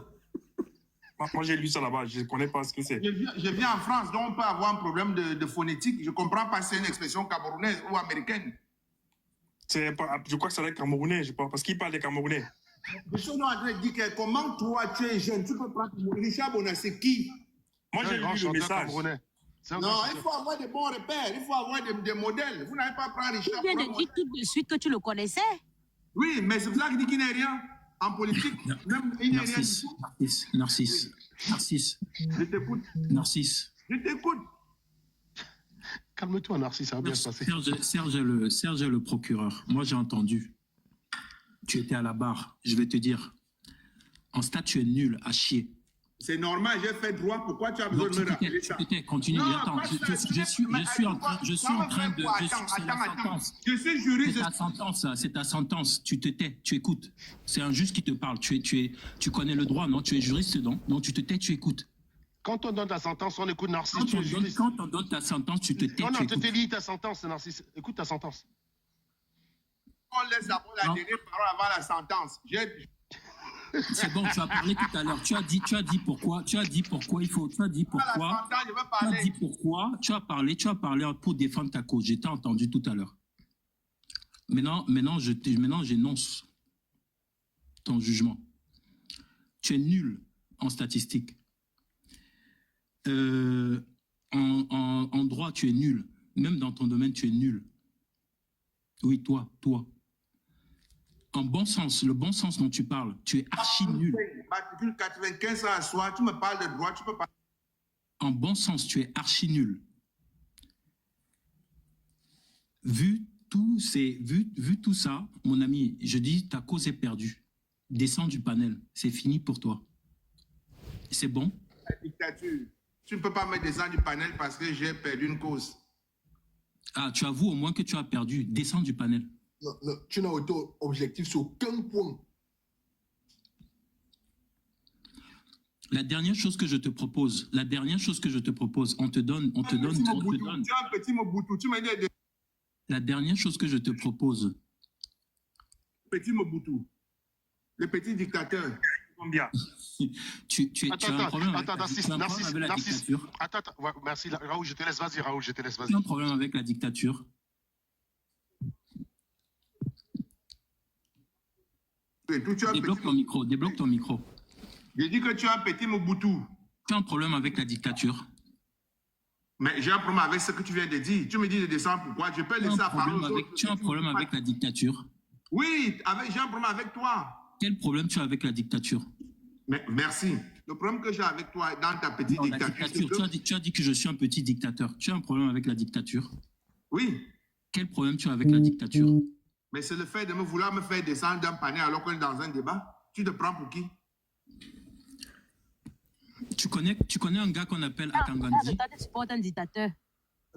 Moi, j'ai lu ça là-bas. Je ne connais pas ce que c'est. Je viens en France, donc on peut avoir un problème de phonétique. Je ne comprends pas si c'est une expression camerounaise ou américaine. Je crois que c'est camerounais, je pense, parce qu'il parle des Camerounais. Je suis en train de dire que comment toi, tu es jeune, tu peux prendre Richard Bona, c'est qui? Moi, j'ai lu le message. Non, il faut avoir des bons repères, il faut avoir des modèles. Vous n'avez pas à prendre Richard Bona. Tu viens de dire tout de suite que tu le connaissais. Oui, mais c'est pour ça qu'il dit qu'il n'est rien en politique. Même, il n'est rien du tout. Narcisse. Je t'écoute. Narcisse. Je t'écoute. Calme-toi, Narcisse, ça va bien se passer. Serge le procureur. Moi, j'ai entendu. Tu étais à la barre. Je vais te dire. En stade, tu es nul à chier. C'est normal, j'ai fait droit. Pourquoi tu as besoin de me rappeler ça? Continue. Non, attends, je suis en train de... Attends. Je suis juriste. C'est ta sentence. Tu te tais, tu écoutes. C'est un juge qui te parle. Tu connais le droit, non? Tu es juriste, non? Non, tu te tais, tu écoutes. Quand on donne ta sentence, on écoute Narcisse. Quand on donne ta sentence, tu te tais, tu écoutes. Non, tu te lis ta sentence, Narcisse. Écoute ta sentence. On laisse d'abord la dernière parole avant la sentence. C'est bon, tu as parlé tout à l'heure. Tu as dit pourquoi il faut. Tu as dit pourquoi. Tu as parlé pour défendre ta cause. J'ai entendu tout à l'heure. Maintenant, j'énonce ton jugement. Tu es nul en statistique. En droit, tu es nul. Même dans ton domaine, tu es nul. Oui, toi. En bon sens, le bon sens dont tu parles, tu es archi nul. Matricule 95 à soi, tu me parles de droit, tu peux pas. En bon sens, tu es archi nul. Vu tout ça, mon ami, je dis, ta cause est perdue. Descends du panel, c'est fini pour toi. C'est bon? La dictature. Tu ne peux pas me descendre du panel parce que j'ai perdu une cause. Ah, tu avoues au moins que tu as perdu. Descends du panel. Non, tu n'as été objectif sur aucun point. La dernière chose que je te propose, on te donne. Tu as un petit Mobutu, tu m'as dit. La dernière chose que je te propose, petit Mobutu, le petit dictateur. Combien tu as un problème avec la dictature. Attends, ouais, merci. Raoul, je te laisse, vas-y, Raoul, je te laisse, vas-y. Tu as un problème avec la dictature. Débloque ton micro. J'ai dit que tu as un petit Mobutu. Tu as un problème avec la dictature. Mais j'ai un problème avec ce que tu viens de dire. Tu me dis de descendre, pourquoi? Je peux laisser la parole aux autres. Tu as un problème avec la dictature. Oui, j'ai un problème avec toi. Quel problème tu as avec la dictature? Mais, merci. Le problème que j'ai avec toi dans ta petite dictature... Tu as dit que je suis un petit dictateur. Tu as un problème avec la dictature? Oui. Quel problème tu as avec la dictature? Mais c'est le fait de vouloir me faire descendre d'un panier alors qu'on est dans un débat. Tu te prends pour qui? Tu connais un gars qu'on appelle Akangandji? Tu supportes un dictateur.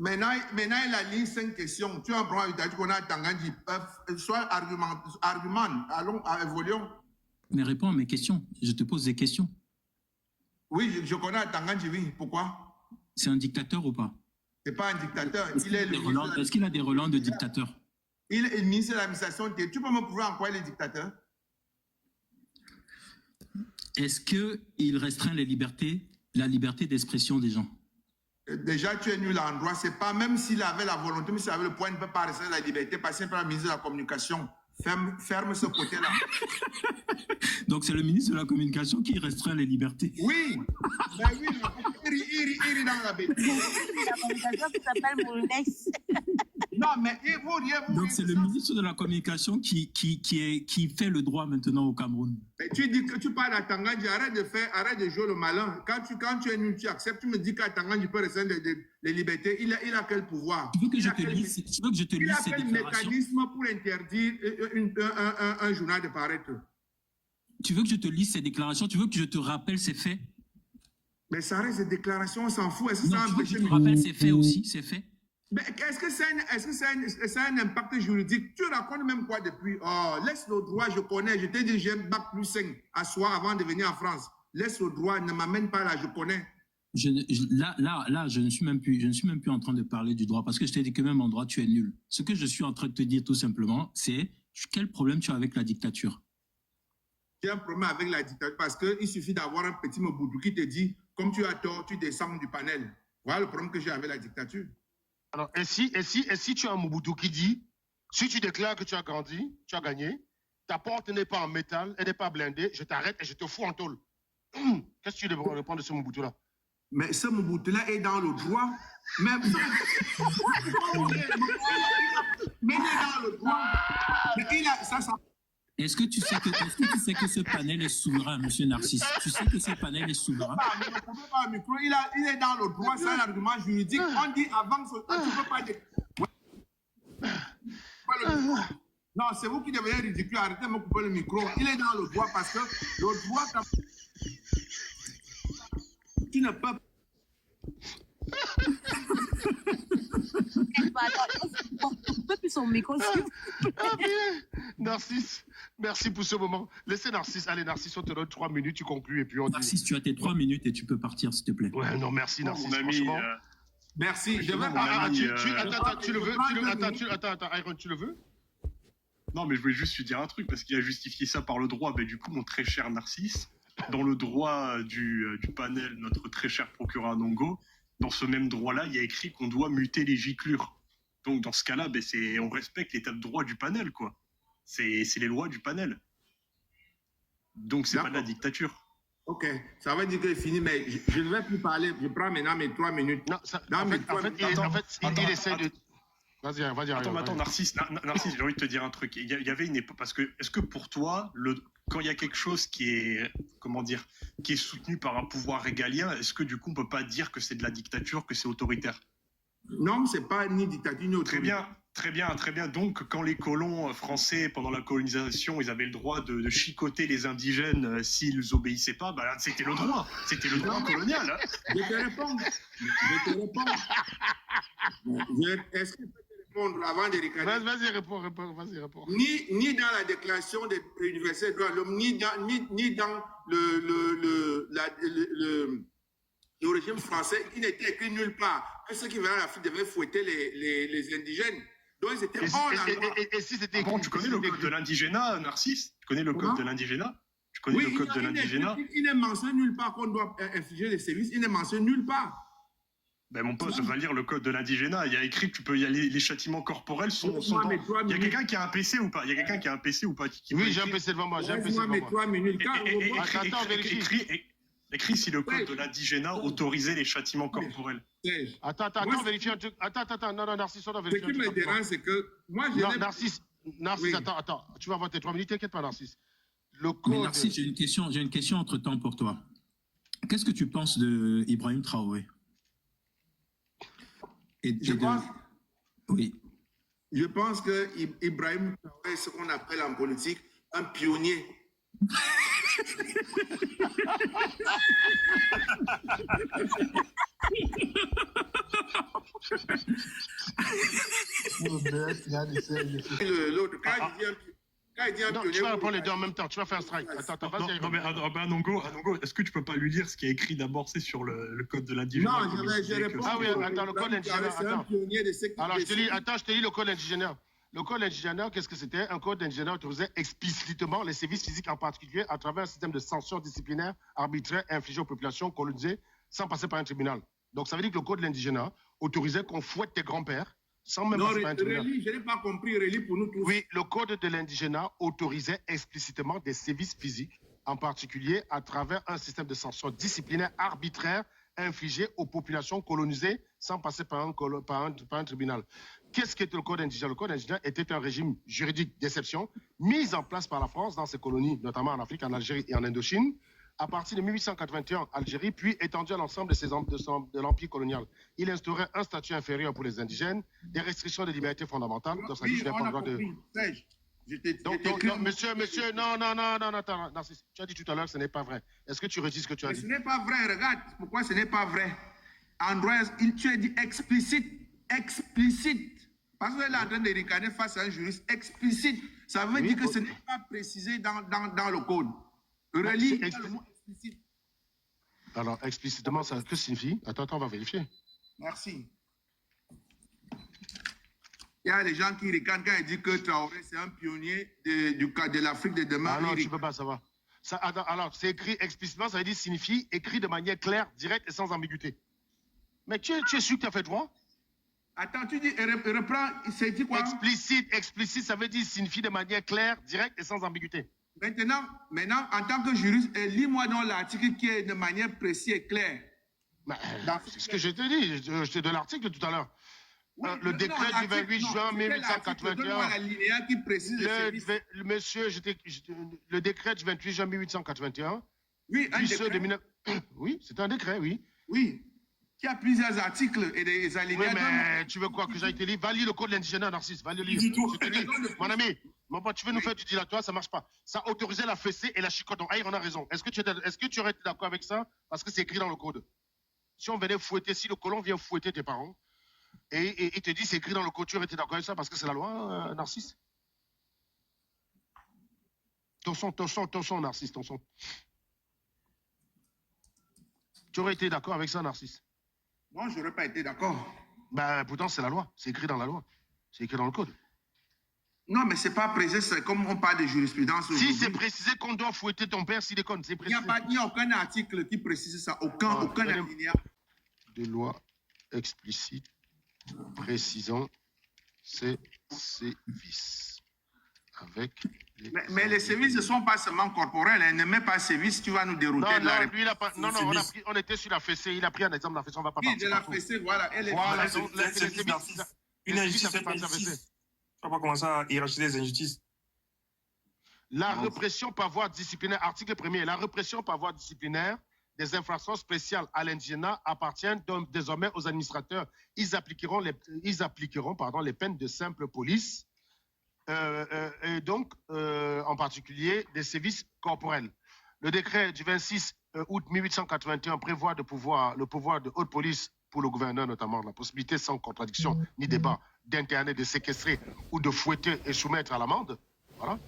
Maintenant, il a ligne 5 questions. Tu as un problème avec qu'on a Tangandji. Soit argument, allons, évoluons. Mais réponds à mes questions. Je te pose des questions. Oui, je connais Tangandji, oui. Pourquoi? C'est un dictateur ou pas? C'est pas un dictateur. Est-ce qu'il a des relents de dictateur? Il est ministre de l'administration. Tu peux me prouver en quoi il est dictateur? Est-ce qu'il restreint la liberté d'expression des gens? Déjà, tu es nul à l'endroit. C'est pas, même s'il avait la volonté, même s'il avait le point, il ne peut pas restreindre la liberté, passer par le ministre de la Communication. Ferme ce côté-là. Donc, c'est le ministre de la Communication qui restreint les libertés. Oui. Ben oui, il est dans la bêtise. La communication qui s'appelle Moulès. Non, mais vous. Donc, c'est le ministre de la Communication qui fait le droit maintenant au Cameroun. Mais tu dis que tu parles à Tangandji, arrête de jouer le malin. Quand tu es nul, tu acceptes, tu me dis qu'à Tangandji peut restreindre les libertés. Il a quel pouvoir? Tu veux que je te lise ces déclarations? Il a quel mécanisme pour interdire un journal de paraître? Tu veux que je te lise ces déclarations? Tu veux que je te rappelle ces faits? Mais ça reste des déclarations, on s'en fout. Est-ce que non, ça tu veux que je te rappelle ces faits aussi, ces faits? Mais est-ce que ça a un impact juridique? Tu racontes même quoi depuis? Oh, laisse le droit, je connais. Je t'ai dit, j'ai un bac plus 5 à soi avant de venir en France. Laisse le droit, ne m'amène pas là, je connais. Là, je ne suis même plus en train de parler du droit parce que je t'ai dit que même en droit, tu es nul. Ce que je suis en train de te dire tout simplement, c'est quel problème tu as avec la dictature? J'ai un problème avec la dictature parce qu'il suffit d'avoir un petit Mobutu qui te dit, comme tu as tort, tu descends du panel. Voilà le problème que j'ai avec la dictature. Alors, et si tu as un Mobutu qui dit, si tu déclares que tu as grandi, tu as gagné, ta porte n'est pas en métal, elle n'est pas blindée, je t'arrête et je te fous en tôle. Qu'est-ce que tu réponds de ce Mobutu-là? Mais ce Mobutu-là est dans le droit. Même mais il est dans le droit. Mais il a ça. Est-ce que tu sais que ce panel est souverain, monsieur Narcisse? Tu sais que ce panel est souverain? Il est dans le droit, c'est un argument juridique. On dit avant, tu ne peux pas dire. Non, c'est vous qui devenez ridicule. Arrêtez de me couper le micro. Il est dans le droit parce que le droit. Tu ne peux pas. Son micro. Narcisse, merci pour ce moment. Laissez Narcisse. Allez, Narcisse, on te donne 3 minutes, tu conclus et puis on dit... Narcisse, tu as tes 3 minutes et tu peux partir, s'il te plaît. Ouais, non, merci, Narcisse, franchement. Merci. Attends, tu le veux? Attends, Iron, tu le veux? Non, mais je voulais juste lui dire un truc, parce qu'il a justifié ça par le droit. Ben, du coup, mon très cher Narcisse, dans le droit du panel, notre très cher procureur Anongo, dans ce même droit-là, il y a écrit qu'on doit muter les giclures. Donc, dans ce cas-là, ben, on respecte l'état de droit du panel, quoi. C'est les lois du panel. Donc, c'est pas de la dictature. Ok, ça veut dire que c'est fini, mais je ne vais plus parler. Je prends maintenant mes 3 minutes. Non, en fait, il essaie de... Vas-y. Attends, Narcisse, j'ai envie de te dire un truc. Il y avait une époque, parce que, est-ce que pour toi, quand il y a quelque chose qui est, qui est soutenu par un pouvoir régalien, est-ce que du coup, on peut pas dire que c'est de la dictature, que c'est autoritaire? Non, c'est pas ni dictature ni autoritaire. Très bien. Donc, quand les colons français, pendant la colonisation, ils avaient le droit de chicoter les indigènes s'ils obéissaient pas, bah, c'était le droit. C'était le droit colonial. Hein. Je te réponds. Est-ce que je peux te répondre avant de regarder? Vas-y, réponds. Ni dans la déclaration de l'Université des droits de l'homme, ni dans le régime français, il n'était écrit nulle part que ceux qui venaient en Afrique devaient fouetter les indigènes. Donc, ils étaient Et hors la loi. si c'était Bon, tu connais le code de l'indigénat, Narcisse? Tu connais le code de l'indigénat? Tu connais le code de l'indigénat? Il n'est mentionné nulle part qu'on doit infliger des sévices. Il n'est mentionné nulle part. Ben, mon pote, va lire le code de l'indigénat. Il y a écrit que tu peux y aller, les châtiments corporels sont dans... Il y a quelqu'un qui a un PC ou pas? Il y a quelqu'un qui a un PC ou pas? Oui, j'ai un PC devant moi. J'ai un PC devant moi. 3 minutes. Écris si le code de l'indigénat autorisait les châtiments corporels. Attends, vérifie un truc. Attends, non, Narcisse, on doit Ce vérifier qui un me truc. dérange, c'est que moi, je Non, n'ai- Narcisse, Oui. attends, tu vas avoir tes 3 minutes, t'inquiète pas, Narcisse. Le Mais code... Narcisse, j'ai une question entre-temps pour toi. Qu'est-ce que tu penses de Ibrahim Traoré? Oui. Je pense que Ibrahim Traoré est ce qu'on appelle en politique un pionnier. L'autre, quand il dit un Non, pionnier... tu vas répondre les deux en même temps. Tu vas faire un strike. Attends, vas-y. Non, mais Anongo, est-ce que tu peux pas lui lire ce qui est écrit d'abord, c'est sur le code de l'indigénat? Non, je réponds. Ah oui, attends, le code indigénat. C'est un pionnier de ce qui Alors, je te lis décide. le code indigénat. Le code indigénat, qu'est-ce que c'était? Un code indigénat autorisait explicitement les services physiques en particulier à travers un système de sanctions disciplinaires arbitraires infligées aux populations colonisées sans passer par un tribunal. Donc, ça veut dire que le code de l'indigénat autorisait qu'on fouette tes grands-pères sans même Non, passer par un tribunal. je n'ai pas compris, relis pour nous tous. Oui, le code de l'indigénat autorisait explicitement des sévices physiques, en particulier à travers un système de sanctions disciplinaires arbitraires infligées aux populations colonisées sans passer par un tribunal. Qu'est-ce qu'était le code indigénat? Le code indigénat était un régime juridique d'exception mis en place par la France dans ses colonies, notamment en Afrique, en Algérie et en Indochine, à partir de 1881 Algérie, puis étendu à l'ensemble de l'empire colonial. Il instaurait un statut inférieur pour les indigènes, des restrictions des libertés fondamentales. Donc, ça dit, tu n'as pas le droit de... Monsieur, non, attends, Narcisse, tu as dit tout à l'heure que ce n'est pas vrai. Est-ce que tu redis ce que tu as Mais dit? ce n'est pas vrai, regarde pourquoi ce n'est pas vrai. En droit, tu as dit explicite. Parce qu'elle est en train de ricaner face à un juriste explicite. Ça veut dire que ce n'est pas précisé dans le code. Relis le mot explicite. Alors, explicitement, ça que signifie? Attends, on va vérifier. Merci. Il y a des gens qui ricanent quand ils disent que Traoré, c'est un pionnier de l'Afrique de demain. Ah non, tu ne peux pas savoir. Alors, c'est écrit explicitement, ça veut dire signifie, écrit de manière claire, directe et sans ambiguïté. Mais tu es sûr que tu as fait droit? Attends, tu dis, reprends, c'est dit quoi? Explicite, ça veut dire signifie de manière claire, directe et sans ambiguïté. Maintenant, en tant que juriste, lis-moi dans l'article qui est de manière précise et claire. C'est ce que je t'ai dit, je t'ai donné l'article tout à l'heure. Oui, Le décret du 28 juin 1881. Donne-moi la linéa qui précise le service. Monsieur, le décret du 28 juin 1881. Oui, un décret. Oui, c'est un décret, oui. Oui. Il y a plusieurs articles et des alinéas. Oui, mais tu veux quoi que j'aille te lire? Va lire le code de l'indigénat, Narcisse, va le lire. Je te dis, mon ami, tu veux nous faire du dilatoire, ça ne marche pas. Ça autorisait la fessée et la chicotte. Donc, on a raison. Est-ce que tu aurais été d'accord avec ça? Parce que c'est écrit dans le code. Si on venait fouetter, si le colon vient fouetter tes parents, et il te dit c'est écrit dans le code, tu aurais été d'accord avec ça parce que c'est la loi, Narcisse? Ton son, Narcisse, ton son. Tu aurais été d'accord avec ça, Narcisse? Non, je n'aurais pas été d'accord. Ben, pourtant, c'est la loi. C'est écrit dans la loi. C'est écrit dans le code. Non, mais ce n'est pas précisé. C'est comme on parle de jurisprudence. Si c'est précisé qu'on doit fouetter ton père s'il déconne, c'est précisé. Il n'y a aucun article qui précise ça. Aucun alinéa. De loi explicite précisant ces sévices. Avec mais les sévices ne sont pas seulement corporels. Elle ne met pas sévices, tu vas nous dérouter. Lui, il a pas. Non, on était sur la fessée. Il a pris un exemple de la fessée. On va pas partir. De la fessée, voilà. Voilà, une injustice, ça fait injustice. Tu vas pas commencer à hiérarchiser les injustices. La répression par voie disciplinaire, article 1er, la répression par voie disciplinaire des infractions spéciales à l'indigénat appartiennent donc désormais aux administrateurs. Ils appliqueront les peines de simple police, et donc, en particulier, des sévices corporels. Le décret du 26 août 1881 prévoit le pouvoir de haute police pour le gouverneur, notamment, la possibilité sans contradiction ni débat d'interner, de séquestrer ou de fouetter et soumettre à l'amende. Voilà.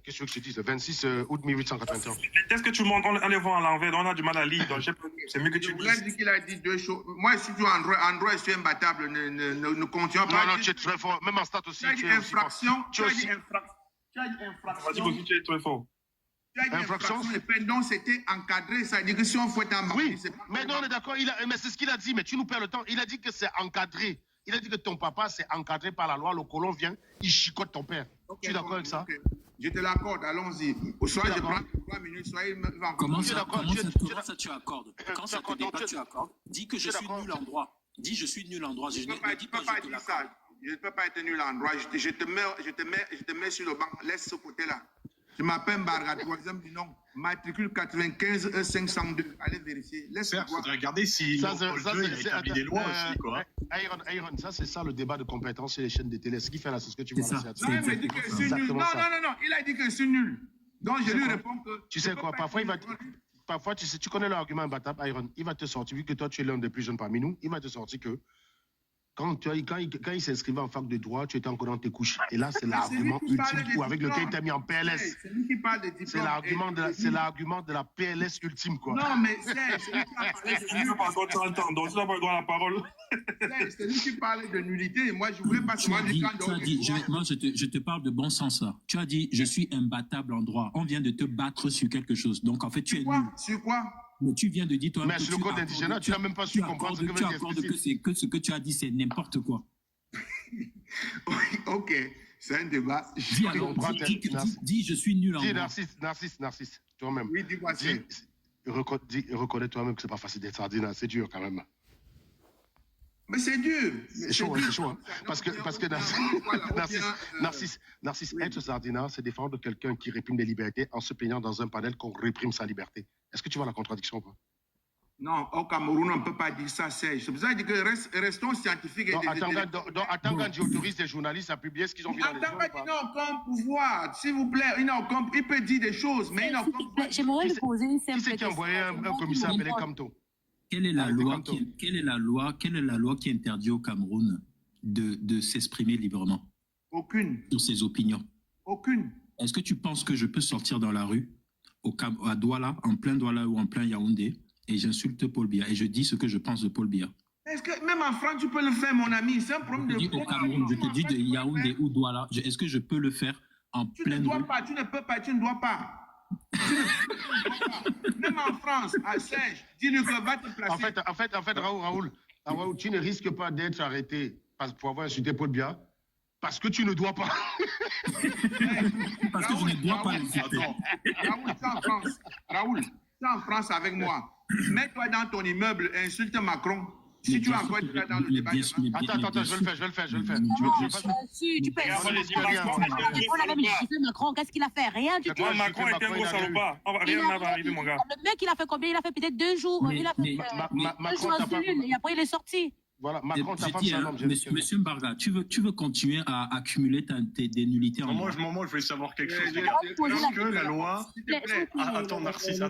Qu'est-ce que je te dis? Le 26 août 1881. Est-ce que tu montes, on les voit à l'envers, on a du mal à lire, donc c'est mieux que tu Je voulais dises. dire qu'il a dit deux choses. Moi, je suis toujours Android, je suis imbattable. Ne continuons pas. Non, tu es très fort. Même en stat aussi. Tu as dit infraction. Tu as dit Vas-y, infraction. tu es très fort. Tu as dit infraction de peine, donc c'était encadré. Ça veut dire que si on fouette un Oui, mais non, on est d'accord. Mais c'est ce qu'il a dit, mais tu nous perds le temps. Il a dit que c'est encadré. Il a dit que ton papa, c'est encadré par la loi. Le colon vient, il chicote ton père. Tu es d'accord avec ça? Je te l'accorde, allons-y. Soit je prends 3 minutes, soit il me va. Comment ça tu accordes? Quand ça te débat, tu accordes. Dis que je suis nul en droit. Dis je suis nul en droit. Je ne dis pas je te l'accorde. Je ne peux pas être nul en droit. Je te mets sur le banc. Laisse ce côté-là. Je m'appelle Barga, troisième du nom. Matricule 95 E502. Allez vérifier. Laisse Il faudrait regarder si il a établi des lois aussi, quoi. Iron, ça, c'est ça le débat de compétences sur les chaînes de télé. Ce qu'il fait là, c'est ce que tu vois là. Non, il m'a dit que je suis nul. Non, il a dit que je suis nul. Donc, je lui réponds que... Tu sais quoi, parfois, tu connais l'argument imbattable, Iron. Il va te sortir, vu que toi, tu es l'un des plus jeunes parmi nous, il va te sortir que quand il s'inscrivait en fac de droit, tu étais encore dans tes couches. Et là, c'est l'argument ultime avec lequel il t'a mis en PLS. C'est lui qui parle des diplômes. C'est l'argument de la PLS ultime, quoi. Non, mais c'est lui qui a parlé de nullité. Donc, tu n'as pas le droit à la parole. C'est lui qui parlait de nullité. Et moi, je ne voulais pas seulement dire quand moi, je te parle de bon sens, là. Tu as dit, je suis imbattable en droit. On vient de te battre sur quelque chose. Donc, en fait, tu es nul. Sur quoi? Mais tu viens de dire toi-même. Mais sur le code indigène, tu n'as même pas su comprendre ce que veut dire. Tu accordes que ce que tu as dit, c'est n'importe quoi. Ok, c'est un débat. Dis alors, dis, je suis nul en droit. Narcisse, toi-même. Oui, dis-moi ça. Reconnais toi-même que c'est pas facile d'être sardine, c'est dur quand même. Mais c'est dur. C'est chaud, hein. Parce que Narcisse, être sardinat, c'est défendre quelqu'un qui réprime les libertés en se plaignant dans un panel qu'on réprime sa liberté. Est-ce que tu vois la contradiction ou pas? Non, au Cameroun, on ne peut pas dire ça, Serge. C'est pour ça que restons scientifiques. Attends, quand j'autorise les journalistes à publier ce qu'ils ont vu dans les journaux. Il n'a aucun pouvoir, s'il vous plaît. Il peut dire des choses, mais il n'a aucun pouvoir. J'aimerais lui poser une simple question. Qui c'est qui a envoyé un commissaire appelé Camto? Quelle est la loi qui interdit au Cameroun de s'exprimer librement? Aucune. Sur ses opinions? Aucune. Est-ce que tu penses que je peux sortir dans la rue, à Douala, en plein Douala ou en plein Yaoundé, et j'insulte Paul Biya, et je dis ce que je pense de Paul Biya? Est-ce que même en France, tu peux le faire, mon ami? C'est un problème de... Au Cameroun, je te dis de Yaoundé ou Douala, est-ce que je peux le faire en pleine rue? Tu ne peux pas, tu ne dois pas. Même en France, à Serge, dis-lui que va te placer. En fait, Raoul, tu ne risques pas d'être arrêté pour avoir insulté Paul Biya parce que tu ne dois pas. Parce que je ne dois pas l'insulter. Raoul, tu es en France avec moi. Mets-toi dans ton immeuble et insulte Macron. Si tu as encore dans le débat. Attends, je vais le faire. Tu peux on a même giflé Macron. Qu'est-ce qu'il a fait? Rien du tout. Macron est un gros salopard. Rien n'a pas arrivé, mon gars. Le mec, il a fait combien? Il a fait peut-être 2 jours. Il a fait 2 jours en cellule et après, il est sorti. Voilà, Macron, t'as pas Monsieur Mbarga, tu veux continuer à accumuler des nullités en moi, je vais savoir quelque chose. Est-ce que la loi... Attends, Narcisse,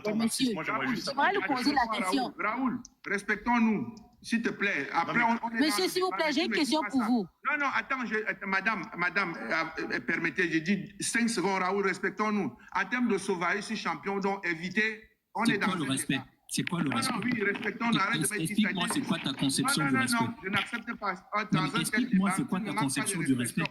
moi, j'aimerais juste savoir... Je vais lui poser la question. Raoul, respectons-nous. S'il te plaît. Après, monsieur, s'il vous plaît, j'ai une question pour vous. Non, attends, madame, permettez, j'ai dit 5 secondes, Raoul, respectons-nous. En termes de sauvagerie, je suis champion, donc éviter, on est dans le respect. C'est quoi le respect? Non, oui, respectons, arrête de mettre... Explique-moi, c'est quoi ta conception du respect? Non, je n'accepte pas. Explique-moi, c'est quoi ta conception du respect?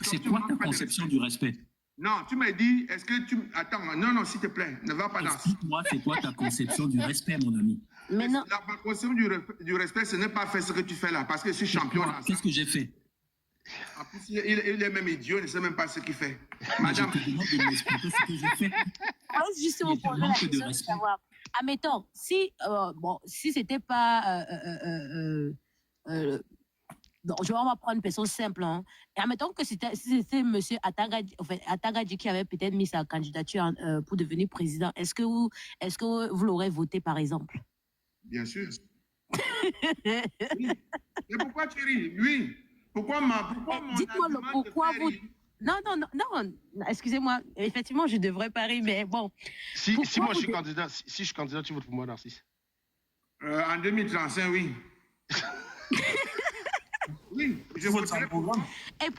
C'est quoi ta conception du respect? Non, tu m'as dit, est-ce que tu... Attends, non, s'il te plaît, ne va pas dans... Explique-moi, c'est quoi ta conception du respect, mon ami? Mais non. La conception du respect, ce n'est pas faire ce que tu fais là, parce que je suis champion. Qu'est-ce que j'ai fait? En plus, il est même idiot, il ne sait même pas ce qu'il fait. Madame... Je te demande de m'expliquer ce que j'ai fait. Justement, pour la question de savoir. Admettons, si c'était pas... donc, on va prendre une personne simple. Hein. Et admettons que c'était M. Atangadji qui avait peut-être mis sa candidature pour devenir président. Est-ce que vous l'aurez voté, par exemple? Bien sûr. Oui. Mais pourquoi tu ris? Oui. Pourquoi mon dites-moi pourquoi vous... Non, excusez-moi. Effectivement, je ne devrais pas rire, mais bon. Si moi je suis candidat, si je suis candidat, tu votes pour moi, Narcisse? En 2035, oui. Oui, je vote voterai pour. Et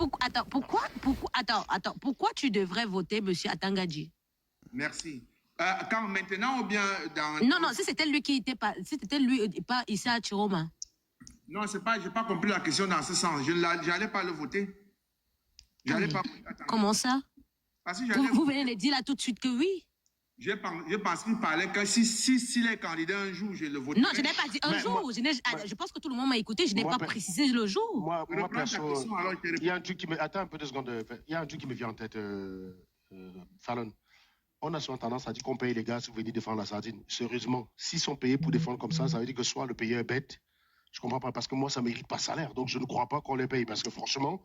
pourquoi tu devrais voter M. Atangadji? Merci. Quand maintenant ou bien dans... Non, si c'était lui qui était pas... Si c'était lui, pas Issa Chiroma. Non, c'est pas... J'ai pas compris la question dans ce sens. Je n'allais pas le voter. J'allais pas... Comment ça? Parce que vous venez de dire là tout de suite que oui. Je pense qu'il parlait que s'il est candidat un jour, je le voterai. Non, je n'ai pas dit un jour. Je pense que tout le monde m'a écouté. Je n'ai pas précisé le jour. Moi perso, il y a un truc qui me... Attends un peu 2 secondes. Il y a un truc qui me vient en tête, Fallon. On a souvent tendance à dire qu'on paye les gars si vous venez défendre la sardine. Sérieusement, s'ils sont payés pour défendre comme ça veut dire que soit le payeur est bête. Je comprends pas, parce que moi, ça ne mérite pas salaire. Donc, je ne crois pas qu'on les paye. Parce que franchement,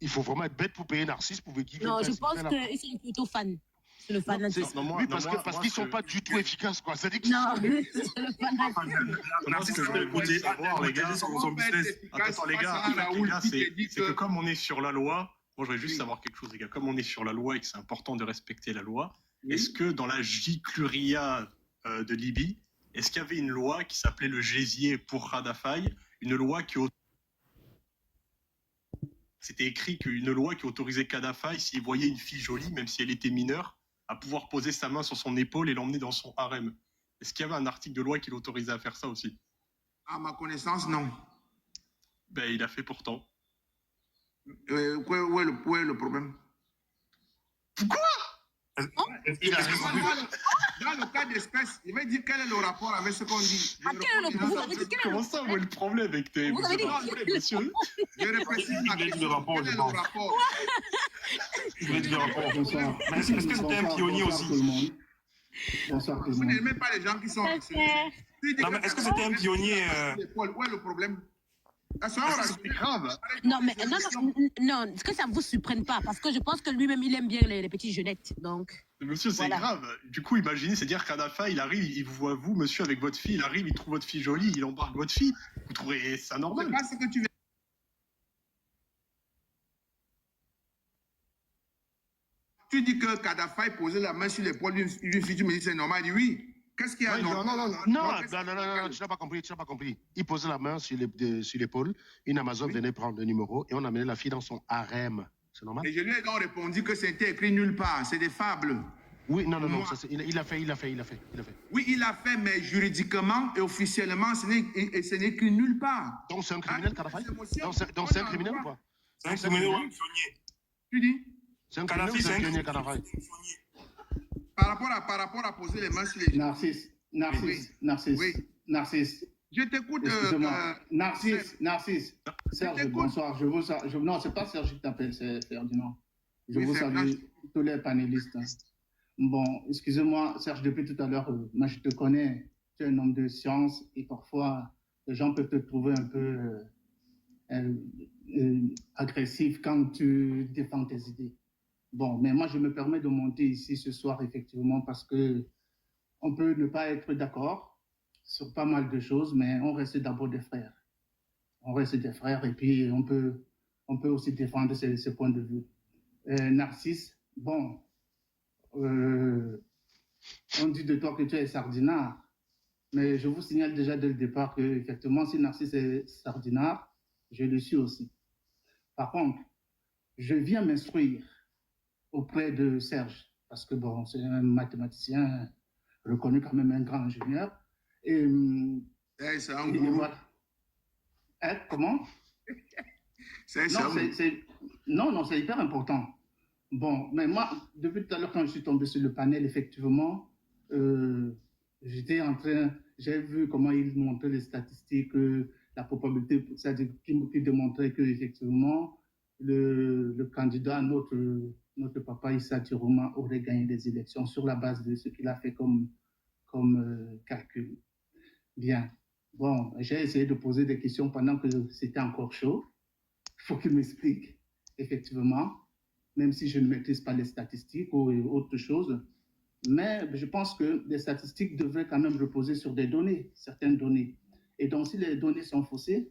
il faut vraiment être bête pour payer Narcisse pour qu'il... Non, je pense qu'ils sont plutôt fans. C'est le fanatisme. Oui, parce qu'ils ne sont pas du tout efficaces, quoi. C'est dit non, c'est le fanatisme. Narcisse, les gars, son business. Attends, les gars, c'est que comme on est sur la loi, moi, je voudrais juste savoir quelque chose, les gars. Comme on est sur la loi et que c'est important de respecter la loi, est-ce que dans la Jicluria de Libye, est-ce qu'il y avait une loi qui s'appelait le gésier pour Kadhafi, une loi qui... C'était écrit qu'une loi qui autorisait Kadhafi, s'il voyait une fille jolie, même si elle était mineure, à pouvoir poser sa main sur son épaule et l'emmener dans son harem. Est-ce qu'il y avait un article de loi qui l'autorisait à faire ça aussi? À ma connaissance, non. Ben, il a fait pourtant. Où est le problème? Pourquoi? Dans le cas d'espèce, il va dire quel est le rapport avec ce qu'on dit. Comment ça, où est le problème avec tes... Vous avez dit monsieur? Je réfléchis à la question. Quel est le rapport? Je vais dire le rapport. Mais est-ce que c'était un pionnier aussi? Bonsoir tout le Vous monde. n'aimez pas les gens qui sont... Non, mais est-ce que c'était un pionnier Où est le problème? C'est grave. Non, mais non, est-ce que ça ne vous surprenne pas? Parce que je pense que lui-même, il aime bien les petites jeunettes. Donc, monsieur, c'est grave. Du coup, imaginez, c'est-à-dire Kadhafi, il arrive, il vous voit, vous, monsieur, avec votre fille, il arrive, il trouve votre fille jolie, il embarque votre fille. Vous trouvez ça normal? C'est pas ce que tu veux. Tu dis que Kadhafi posait la main sur l'épaule d'une fille, tu me dis c'est normal, il dit oui. Qu'est-ce qu'il y a? Non, tu n'as pas compris. Il posait la main sur l'épaule, une Amazon venait prendre le numéro et on amenait la fille dans son harem. C'est normal? Et je lui ai donc répondu que c'était écrit nulle part, c'est des fables. Oui, non, il l'a fait. Oui, il l'a fait, mais juridiquement et officiellement, ce n'est écrit nulle part. Donc c'est un criminel, Kadhafi? Donc c'est un criminel ou pas? C'est un criminel ou un pionnier? Tu dis? C'est un criminel ou c'est un pionnier, Kadhafi? Par rapport à poser les mains sur les... Narcisse. Oui. Narcisse. Je t'écoute. Excusez-moi. Narcisse. Serge, bonsoir. Non, c'est pas Serge qui t'appelle, c'est Ferdinand. Je vous salue tous les panélistes. Bon, excusez-moi, Serge, depuis tout à l'heure, moi je te connais, tu es un homme de science et parfois les gens peuvent te trouver un peu agressif quand tu défends tes idées. Bon, mais moi je me permets de monter ici ce soir effectivement parce que on peut ne pas être d'accord sur pas mal de choses, mais on reste d'abord des frères. On reste des frères et puis on peut aussi défendre ces points de vue. Narcisse, bon, on dit de toi que tu es sardinard, mais je vous signale déjà dès le départ que effectivement, si Narcisse est sardinard, je le suis aussi. Par contre, je viens m'instruire auprès de Serge, parce que bon, c'est un mathématicien reconnu quand même un grand ingénieur. Et c'est un gourou. Voilà. Comment? Non, c'est hyper important. Bon, mais moi, depuis tout à l'heure, quand je suis tombé sur le panel, effectivement, j'ai vu comment il montrait les statistiques, la probabilité, c'est-à-dire qui démontrait que effectivement, le candidat, notre papa Issa Chiroma, aurait gagné des élections sur la base de ce qu'il a fait comme calcul. Bien. Bon, j'ai essayé de poser des questions pendant que c'était encore chaud. Il faut qu'il m'explique, effectivement, même si je ne maîtrise pas les statistiques ou autre chose. Mais je pense que les statistiques devraient quand même reposer sur des données, certaines données. Et donc, si les données sont faussées,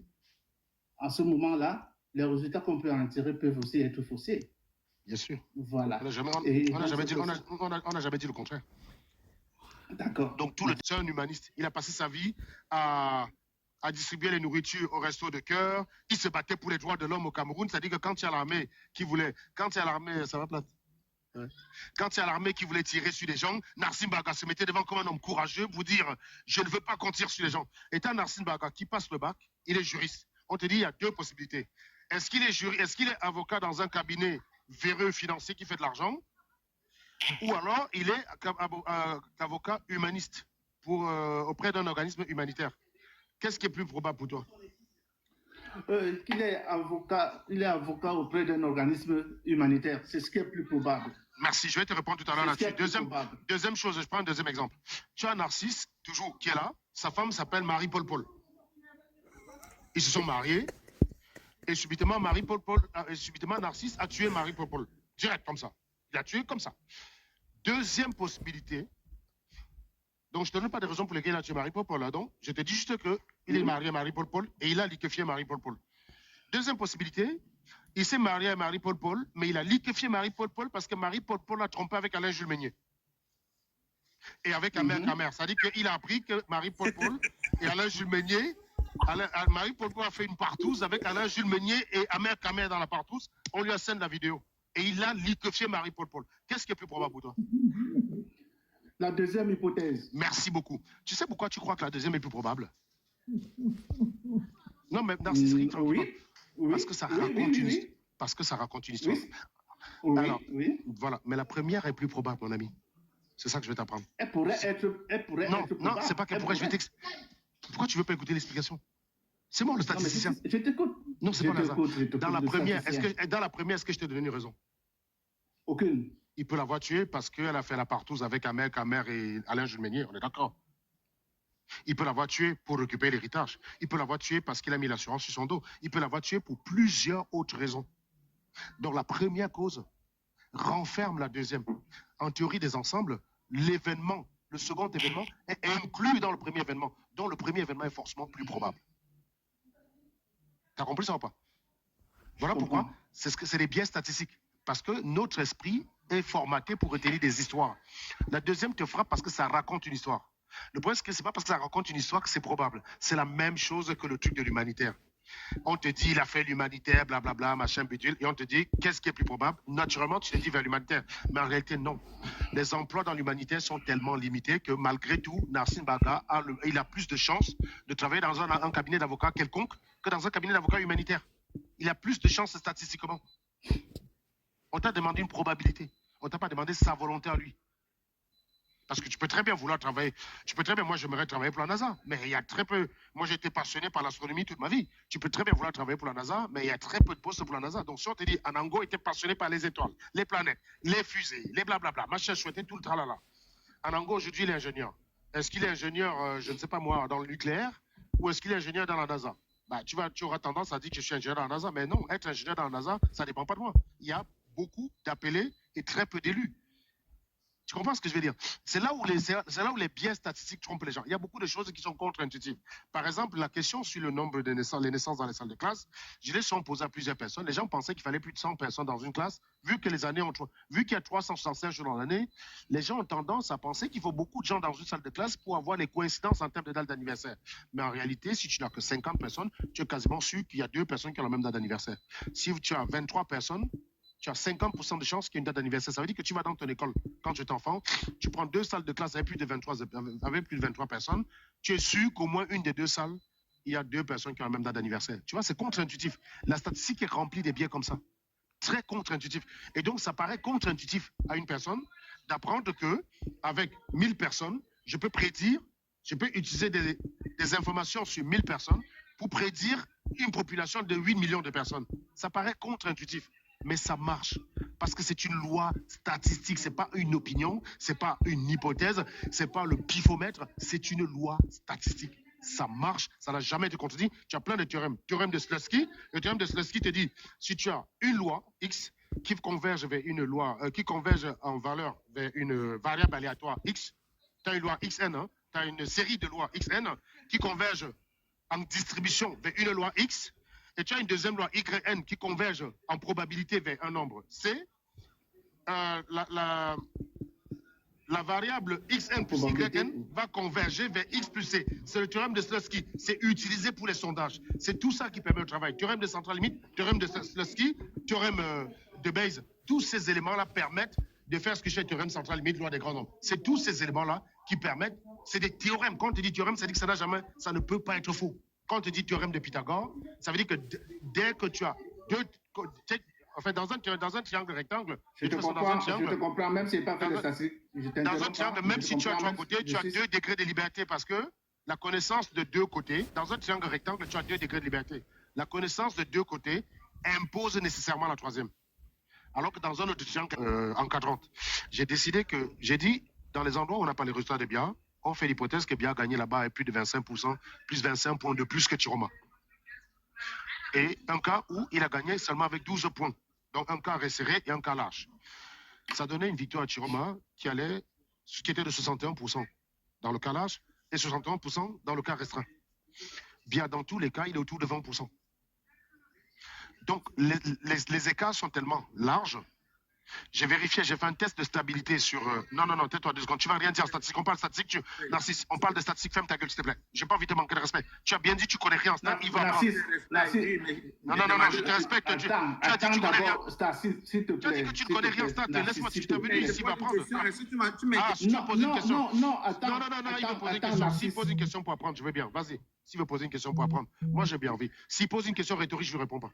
en ce moment-là, les résultats qu'on peut en tirer peuvent aussi être faussés. Bien sûr. Voilà. On n'a jamais dit le contraire. D'accord. Donc, c'est un humaniste. Il a passé sa vie à à distribuer les nourritures au resto de cœur. Il se battait pour les droits de l'homme au Cameroun. C'est-à-dire que quand il y a l'armée qui voulait... Quand il y a l'armée... Ça va, Plate? Ouais. Quand il y a l'armée qui voulait tirer sur les gens, Narcisse Baga se mettait devant comme un homme courageux pour dire « Je ne veux pas qu'on tire sur les gens ». Et t'as Narcisse Baga qui passe le bac, il est juriste. On te dit il y a deux possibilités. Est-ce qu'il est avocat dans un cabinet véreux financier qui fait de l'argent, ou alors il est avocat humaniste auprès d'un organisme humanitaire? Qu'est-ce qui est plus probable pour toi? Qu'il est avocat auprès d'un organisme humanitaire. C'est ce qui est plus probable. Merci, je vais te répondre tout à l'heure là-dessus. Deuxième chose, je prends un deuxième exemple. Tu as Narcisse, toujours, qui est là. Sa femme s'appelle Marie-Paul Paul. Ils se sont mariés. Et subitement, Narcisse a tué Marie-Paul Paul. Direct, comme ça. Il l'a tué comme ça. Deuxième possibilité. Donc, je ne te donne pas de raison pour lesquelles il a tué Marie-Paul Paul. Là, donc, je te dis juste qu'il est marié à Marie-Paul Paul et il a liquéfié Marie-Paul Paul. Deuxième possibilité, il s'est marié à Marie-Paul Paul, mais il a liquéfié Marie-Paul Paul parce que Marie-Paul Paul l'a trompé avec Alain Jules Meunier. Et avec Amer Kamer. C'est-à-dire qu'il a appris que Marie-Paul Paul et Alain Jules Meunier, Marie-Paul Paul a fait une partouze avec Alain Jules Meunier et Amer Kamer dans la partouze. On lui a scène la vidéo. Et il a liquéfié Marie-Paul Paul. Qu'est-ce qui est plus probable pour toi? La deuxième hypothèse. Merci beaucoup. Tu sais pourquoi tu crois que la deuxième est plus probable? Non, mais Narcisse, oui. Parce que ça raconte une histoire. Parce que ça raconte une histoire. Oui. Alors, voilà. Mais la première est plus probable, mon ami. C'est ça que je vais t'apprendre. Elle pourrait être probable. Non, c'est pas qu'elle pourrait. Je vais t'expliquer. Pourquoi tu veux pas écouter l'explication? C'est moi le statisticien. Je t'écoute. Non, c'est pas hasard. Dans la première, est-ce que je t'ai donné une raison? Aucune. Il peut l'avoir tuée parce qu'elle a fait la partouze avec Amer Kamer et Alain Jules Meunier. On est d'accord? Il peut l'avoir tuée pour récupérer l'héritage. Il peut l'avoir tuée parce qu'il a mis l'assurance sur son dos. Il peut l'avoir tuée pour plusieurs autres raisons. Donc la première cause renferme la deuxième. En théorie des ensembles, l'événement, le second événement, est inclus dans le premier événement. Donc le premier événement est forcément plus probable. T'as compris ça ou pas? Voilà pourquoi c'est des biais statistiques. Parce que notre esprit est formaté pour retenir des histoires. La deuxième te frappe parce que ça raconte une histoire. Le problème, c'est que ce n'est pas parce que ça raconte une histoire que c'est probable. C'est la même chose que le truc de l'humanitaire. On te dit, il a fait l'humanitaire, blablabla, machin, bidule, et on te dit, qu'est-ce qui est plus probable? Naturellement, tu te dis vers l'humanitaire. Mais en réalité, non. Les emplois dans l'humanitaire sont tellement limités que malgré tout, Narcisse Baga il a plus de chances de travailler dans un cabinet d'avocat quelconque que dans un cabinet d'avocat humanitaire. Il a plus de chances statistiquement. On t'a demandé une probabilité. On ne t'a pas demandé sa volonté à lui. Parce que tu peux très bien vouloir travailler. Moi, j'aimerais travailler pour la NASA. Mais il y a très peu. Moi, j'ai été passionné par l'astronomie toute ma vie. Tu peux très bien vouloir travailler pour la NASA, mais il y a très peu de postes pour la NASA. Donc, si on te dit, Anango était passionné par les étoiles, les planètes, les fusées, les blablabla, machin chouette, tout le tralala. Anango, aujourd'hui, il est ingénieur. Est-ce qu'il est ingénieur, je ne sais pas moi, dans le nucléaire, ou est-ce qu'il est ingénieur dans la NASA? Bah, tu auras tendance à dire que je suis ingénieur dans la NASA, mais non, être ingénieur dans la NASA, ça ne dépend pas de moi. Il y a beaucoup d'appelés et très peu d'élus. Tu comprends ce que je veux dire? C'est là où les biais statistiques trompent les gens. Il y a beaucoup de choses qui sont contre-intuitives. Par exemple, la question sur le nombre de naissances, les naissances dans les salles de classe, je les ai posées à plusieurs personnes. Les gens pensaient qu'il fallait plus de 100 personnes dans une classe. Vu qu'il y a 365 jours dans l'année, les gens ont tendance à penser qu'il faut beaucoup de gens dans une salle de classe pour avoir les coïncidences en termes de date d'anniversaire. Mais en réalité, si tu n'as que 50 personnes, tu es quasiment sûr qu'il y a 2 personnes qui ont la même date d'anniversaire. Si tu as 23 personnes, tu as 50% de chances qu'il y ait une date d'anniversaire. Ça veut dire que tu vas dans ton école, quand tu es enfant, tu prends 2 salles de classe avec plus de 23 personnes, tu es sûr qu'au moins une des 2 salles, il y a 2 personnes qui ont la même date d'anniversaire. Tu vois, c'est contre-intuitif. La statistique est remplie des biais comme ça. Très contre-intuitif. Et donc, ça paraît contre-intuitif à une personne d'apprendre que avec 1000 personnes, je peux utiliser des informations sur 1000 personnes pour prédire une population de 8 millions de personnes. Ça paraît contre-intuitif. Mais ça marche parce que c'est une loi statistique, c'est pas une opinion, c'est pas une hypothèse, c'est pas le pifomètre, c'est une loi statistique. Ça marche, ça n'a jamais été contredit. Tu as plein de théorèmes. Théorème de Slutsky, le théorème de Slutsky te dit si tu as une loi X qui converge vers une loi, qui converge en valeur vers une variable aléatoire X, tu as une loi XN, hein, tu as une série de lois XN qui convergent en distribution vers une loi X. Et tu as une deuxième loi YN qui converge en probabilité vers un nombre C. La la variable xn plus yn va converger vers x plus c. C'est le théorème de Slutsky. C'est utilisé pour les sondages. C'est tout ça qui permet le travail. Théorème de centrale limite, théorème de Slutsky, théorème de Bayes. Tous ces éléments-là permettent de faire ce que je fais théorème centrale limite, loi des grands nombres. C'est tous ces éléments-là qui permettent, c'est des théorèmes. Quand on te dit théorème, ça dit que ça ne peut pas être faux. Quand on te dit théorème de Pythagore, ça veut dire que dès que tu as deux... Enfin, dans un triangle rectangle, je te comprends, même si ce n'est pas fait de statistique. Dans un triangle, même si tu as trois côtés, tu as 2 degrés de liberté parce que la connaissance de 2 côtés, dans un triangle rectangle, tu as 2 degrés de liberté. La connaissance de 2 côtés impose nécessairement la troisième. Alors que dans un autre triangle encadrante, j'ai dit, dans les endroits où on n'a pas les résultats de Bia, on fait l'hypothèse que Bia a gagné là-bas avec plus de 25%, plus 25 points de plus que Chiroma. Et un cas où il a gagné seulement avec 12 points. Donc un cas resserré et un cas large. Ça donnait une victoire à Chiroma qui était de 61% dans le cas large et 61% dans le cas restreint. Bien, dans tous les cas, il est autour de 20%. Donc les écarts sont tellement larges. J'ai vérifié, j'ai fait un test de stabilité sur... Non, tais-toi 2 secondes. Tu vas rien dire en statistique. On parle de statistique. Narcisse, on parle de statistique. Ferme ta gueule, s'il te plaît. J'ai pas envie de te manquer de respect. Tu as bien dit, tu connais rien en statistique. Non, je te respecte. Tu as dit, tu connais rien. S'il te plaît. Tu as dit que tu ne connais rien en statistique. Laisse-moi, si je t'ai venu ici m'apprendre. Si tu poses une question. Non, attends. Il veut poser une question. S'il pose une question pour apprendre, je veux bien. Vas-y. S'il veut poser une question pour apprendre, moi, j'ai bien envie. S'il pose une question rhétorique, je ne lui réponds pas.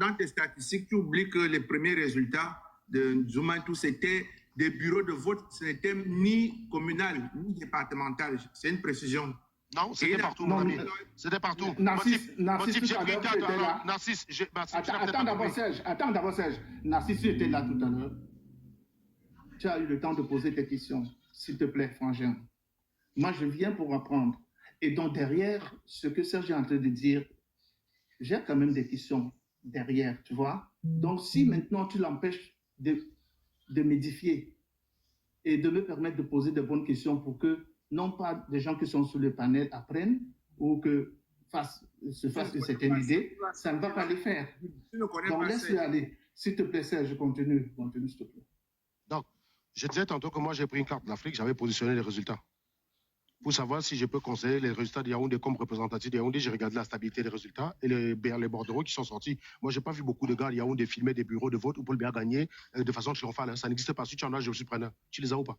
Dans tes statistiques, tu oublies que les premiers résultats de Zouma et tout, c'était des bureaux de vote, ce n'était ni communal, ni départemental. C'est une précision. Non, c'était partout, mon ami. C'était partout. Narcisse, attends d'abord, Serge. Narcisse, tu étais là tout à l'heure. Tu as eu le temps de poser tes questions. S'il te plaît, frangin. Moi, je viens pour apprendre. Et donc, derrière ce que Serge est en train de dire, j'ai quand même des questions derrière, tu vois. Donc, si maintenant tu l'empêches de m'édifier et de me permettre de poser de bonnes questions pour que, non pas des gens qui sont sur le panel apprennent ou que se fassent une certaine idée, ça ne va pas les faire. Donc, laisse-le aller. S'il te plaît, Serge, continue, s'il te plaît. Donc, je disais tantôt que moi, j'ai pris une carte d'Afrique, j'avais positionné les résultats. Pour savoir si je peux conseiller les résultats de Yaoundé comme représentatif de Yaoundé, j'ai regardé la stabilité des résultats et les bordereaux qui sont sortis. Moi, je n'ai pas vu beaucoup de gars de Yaoundé filmer des bureaux de vote où Paul Biya a gagné de façon triomphale. Ça n'existe pas. Si tu en as, je suis preneur. Tu les as ou pas?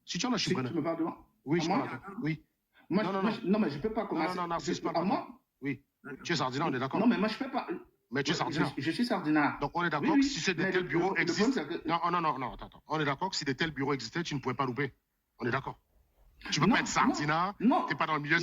Si tu en as, je suis preneur. Tu me parles de moi? Oui, je parle. Oui. Non, mais je ne peux pas commencer. Non, c'est pas à moi. Oui. Tu es Sardina, on est d'accord? Non, mais moi, je ne peux pas. Mais tu es Sardina. Je suis Sardina. Donc, on est d'accord que si c'est de tels bureaux existent. Non, attends. On est d'accord que si de tels bureaux existaient, tu ne pouvais pas louper. On est d'accord? Tu peux pas être Sardina, tu n'es pas dans le milieu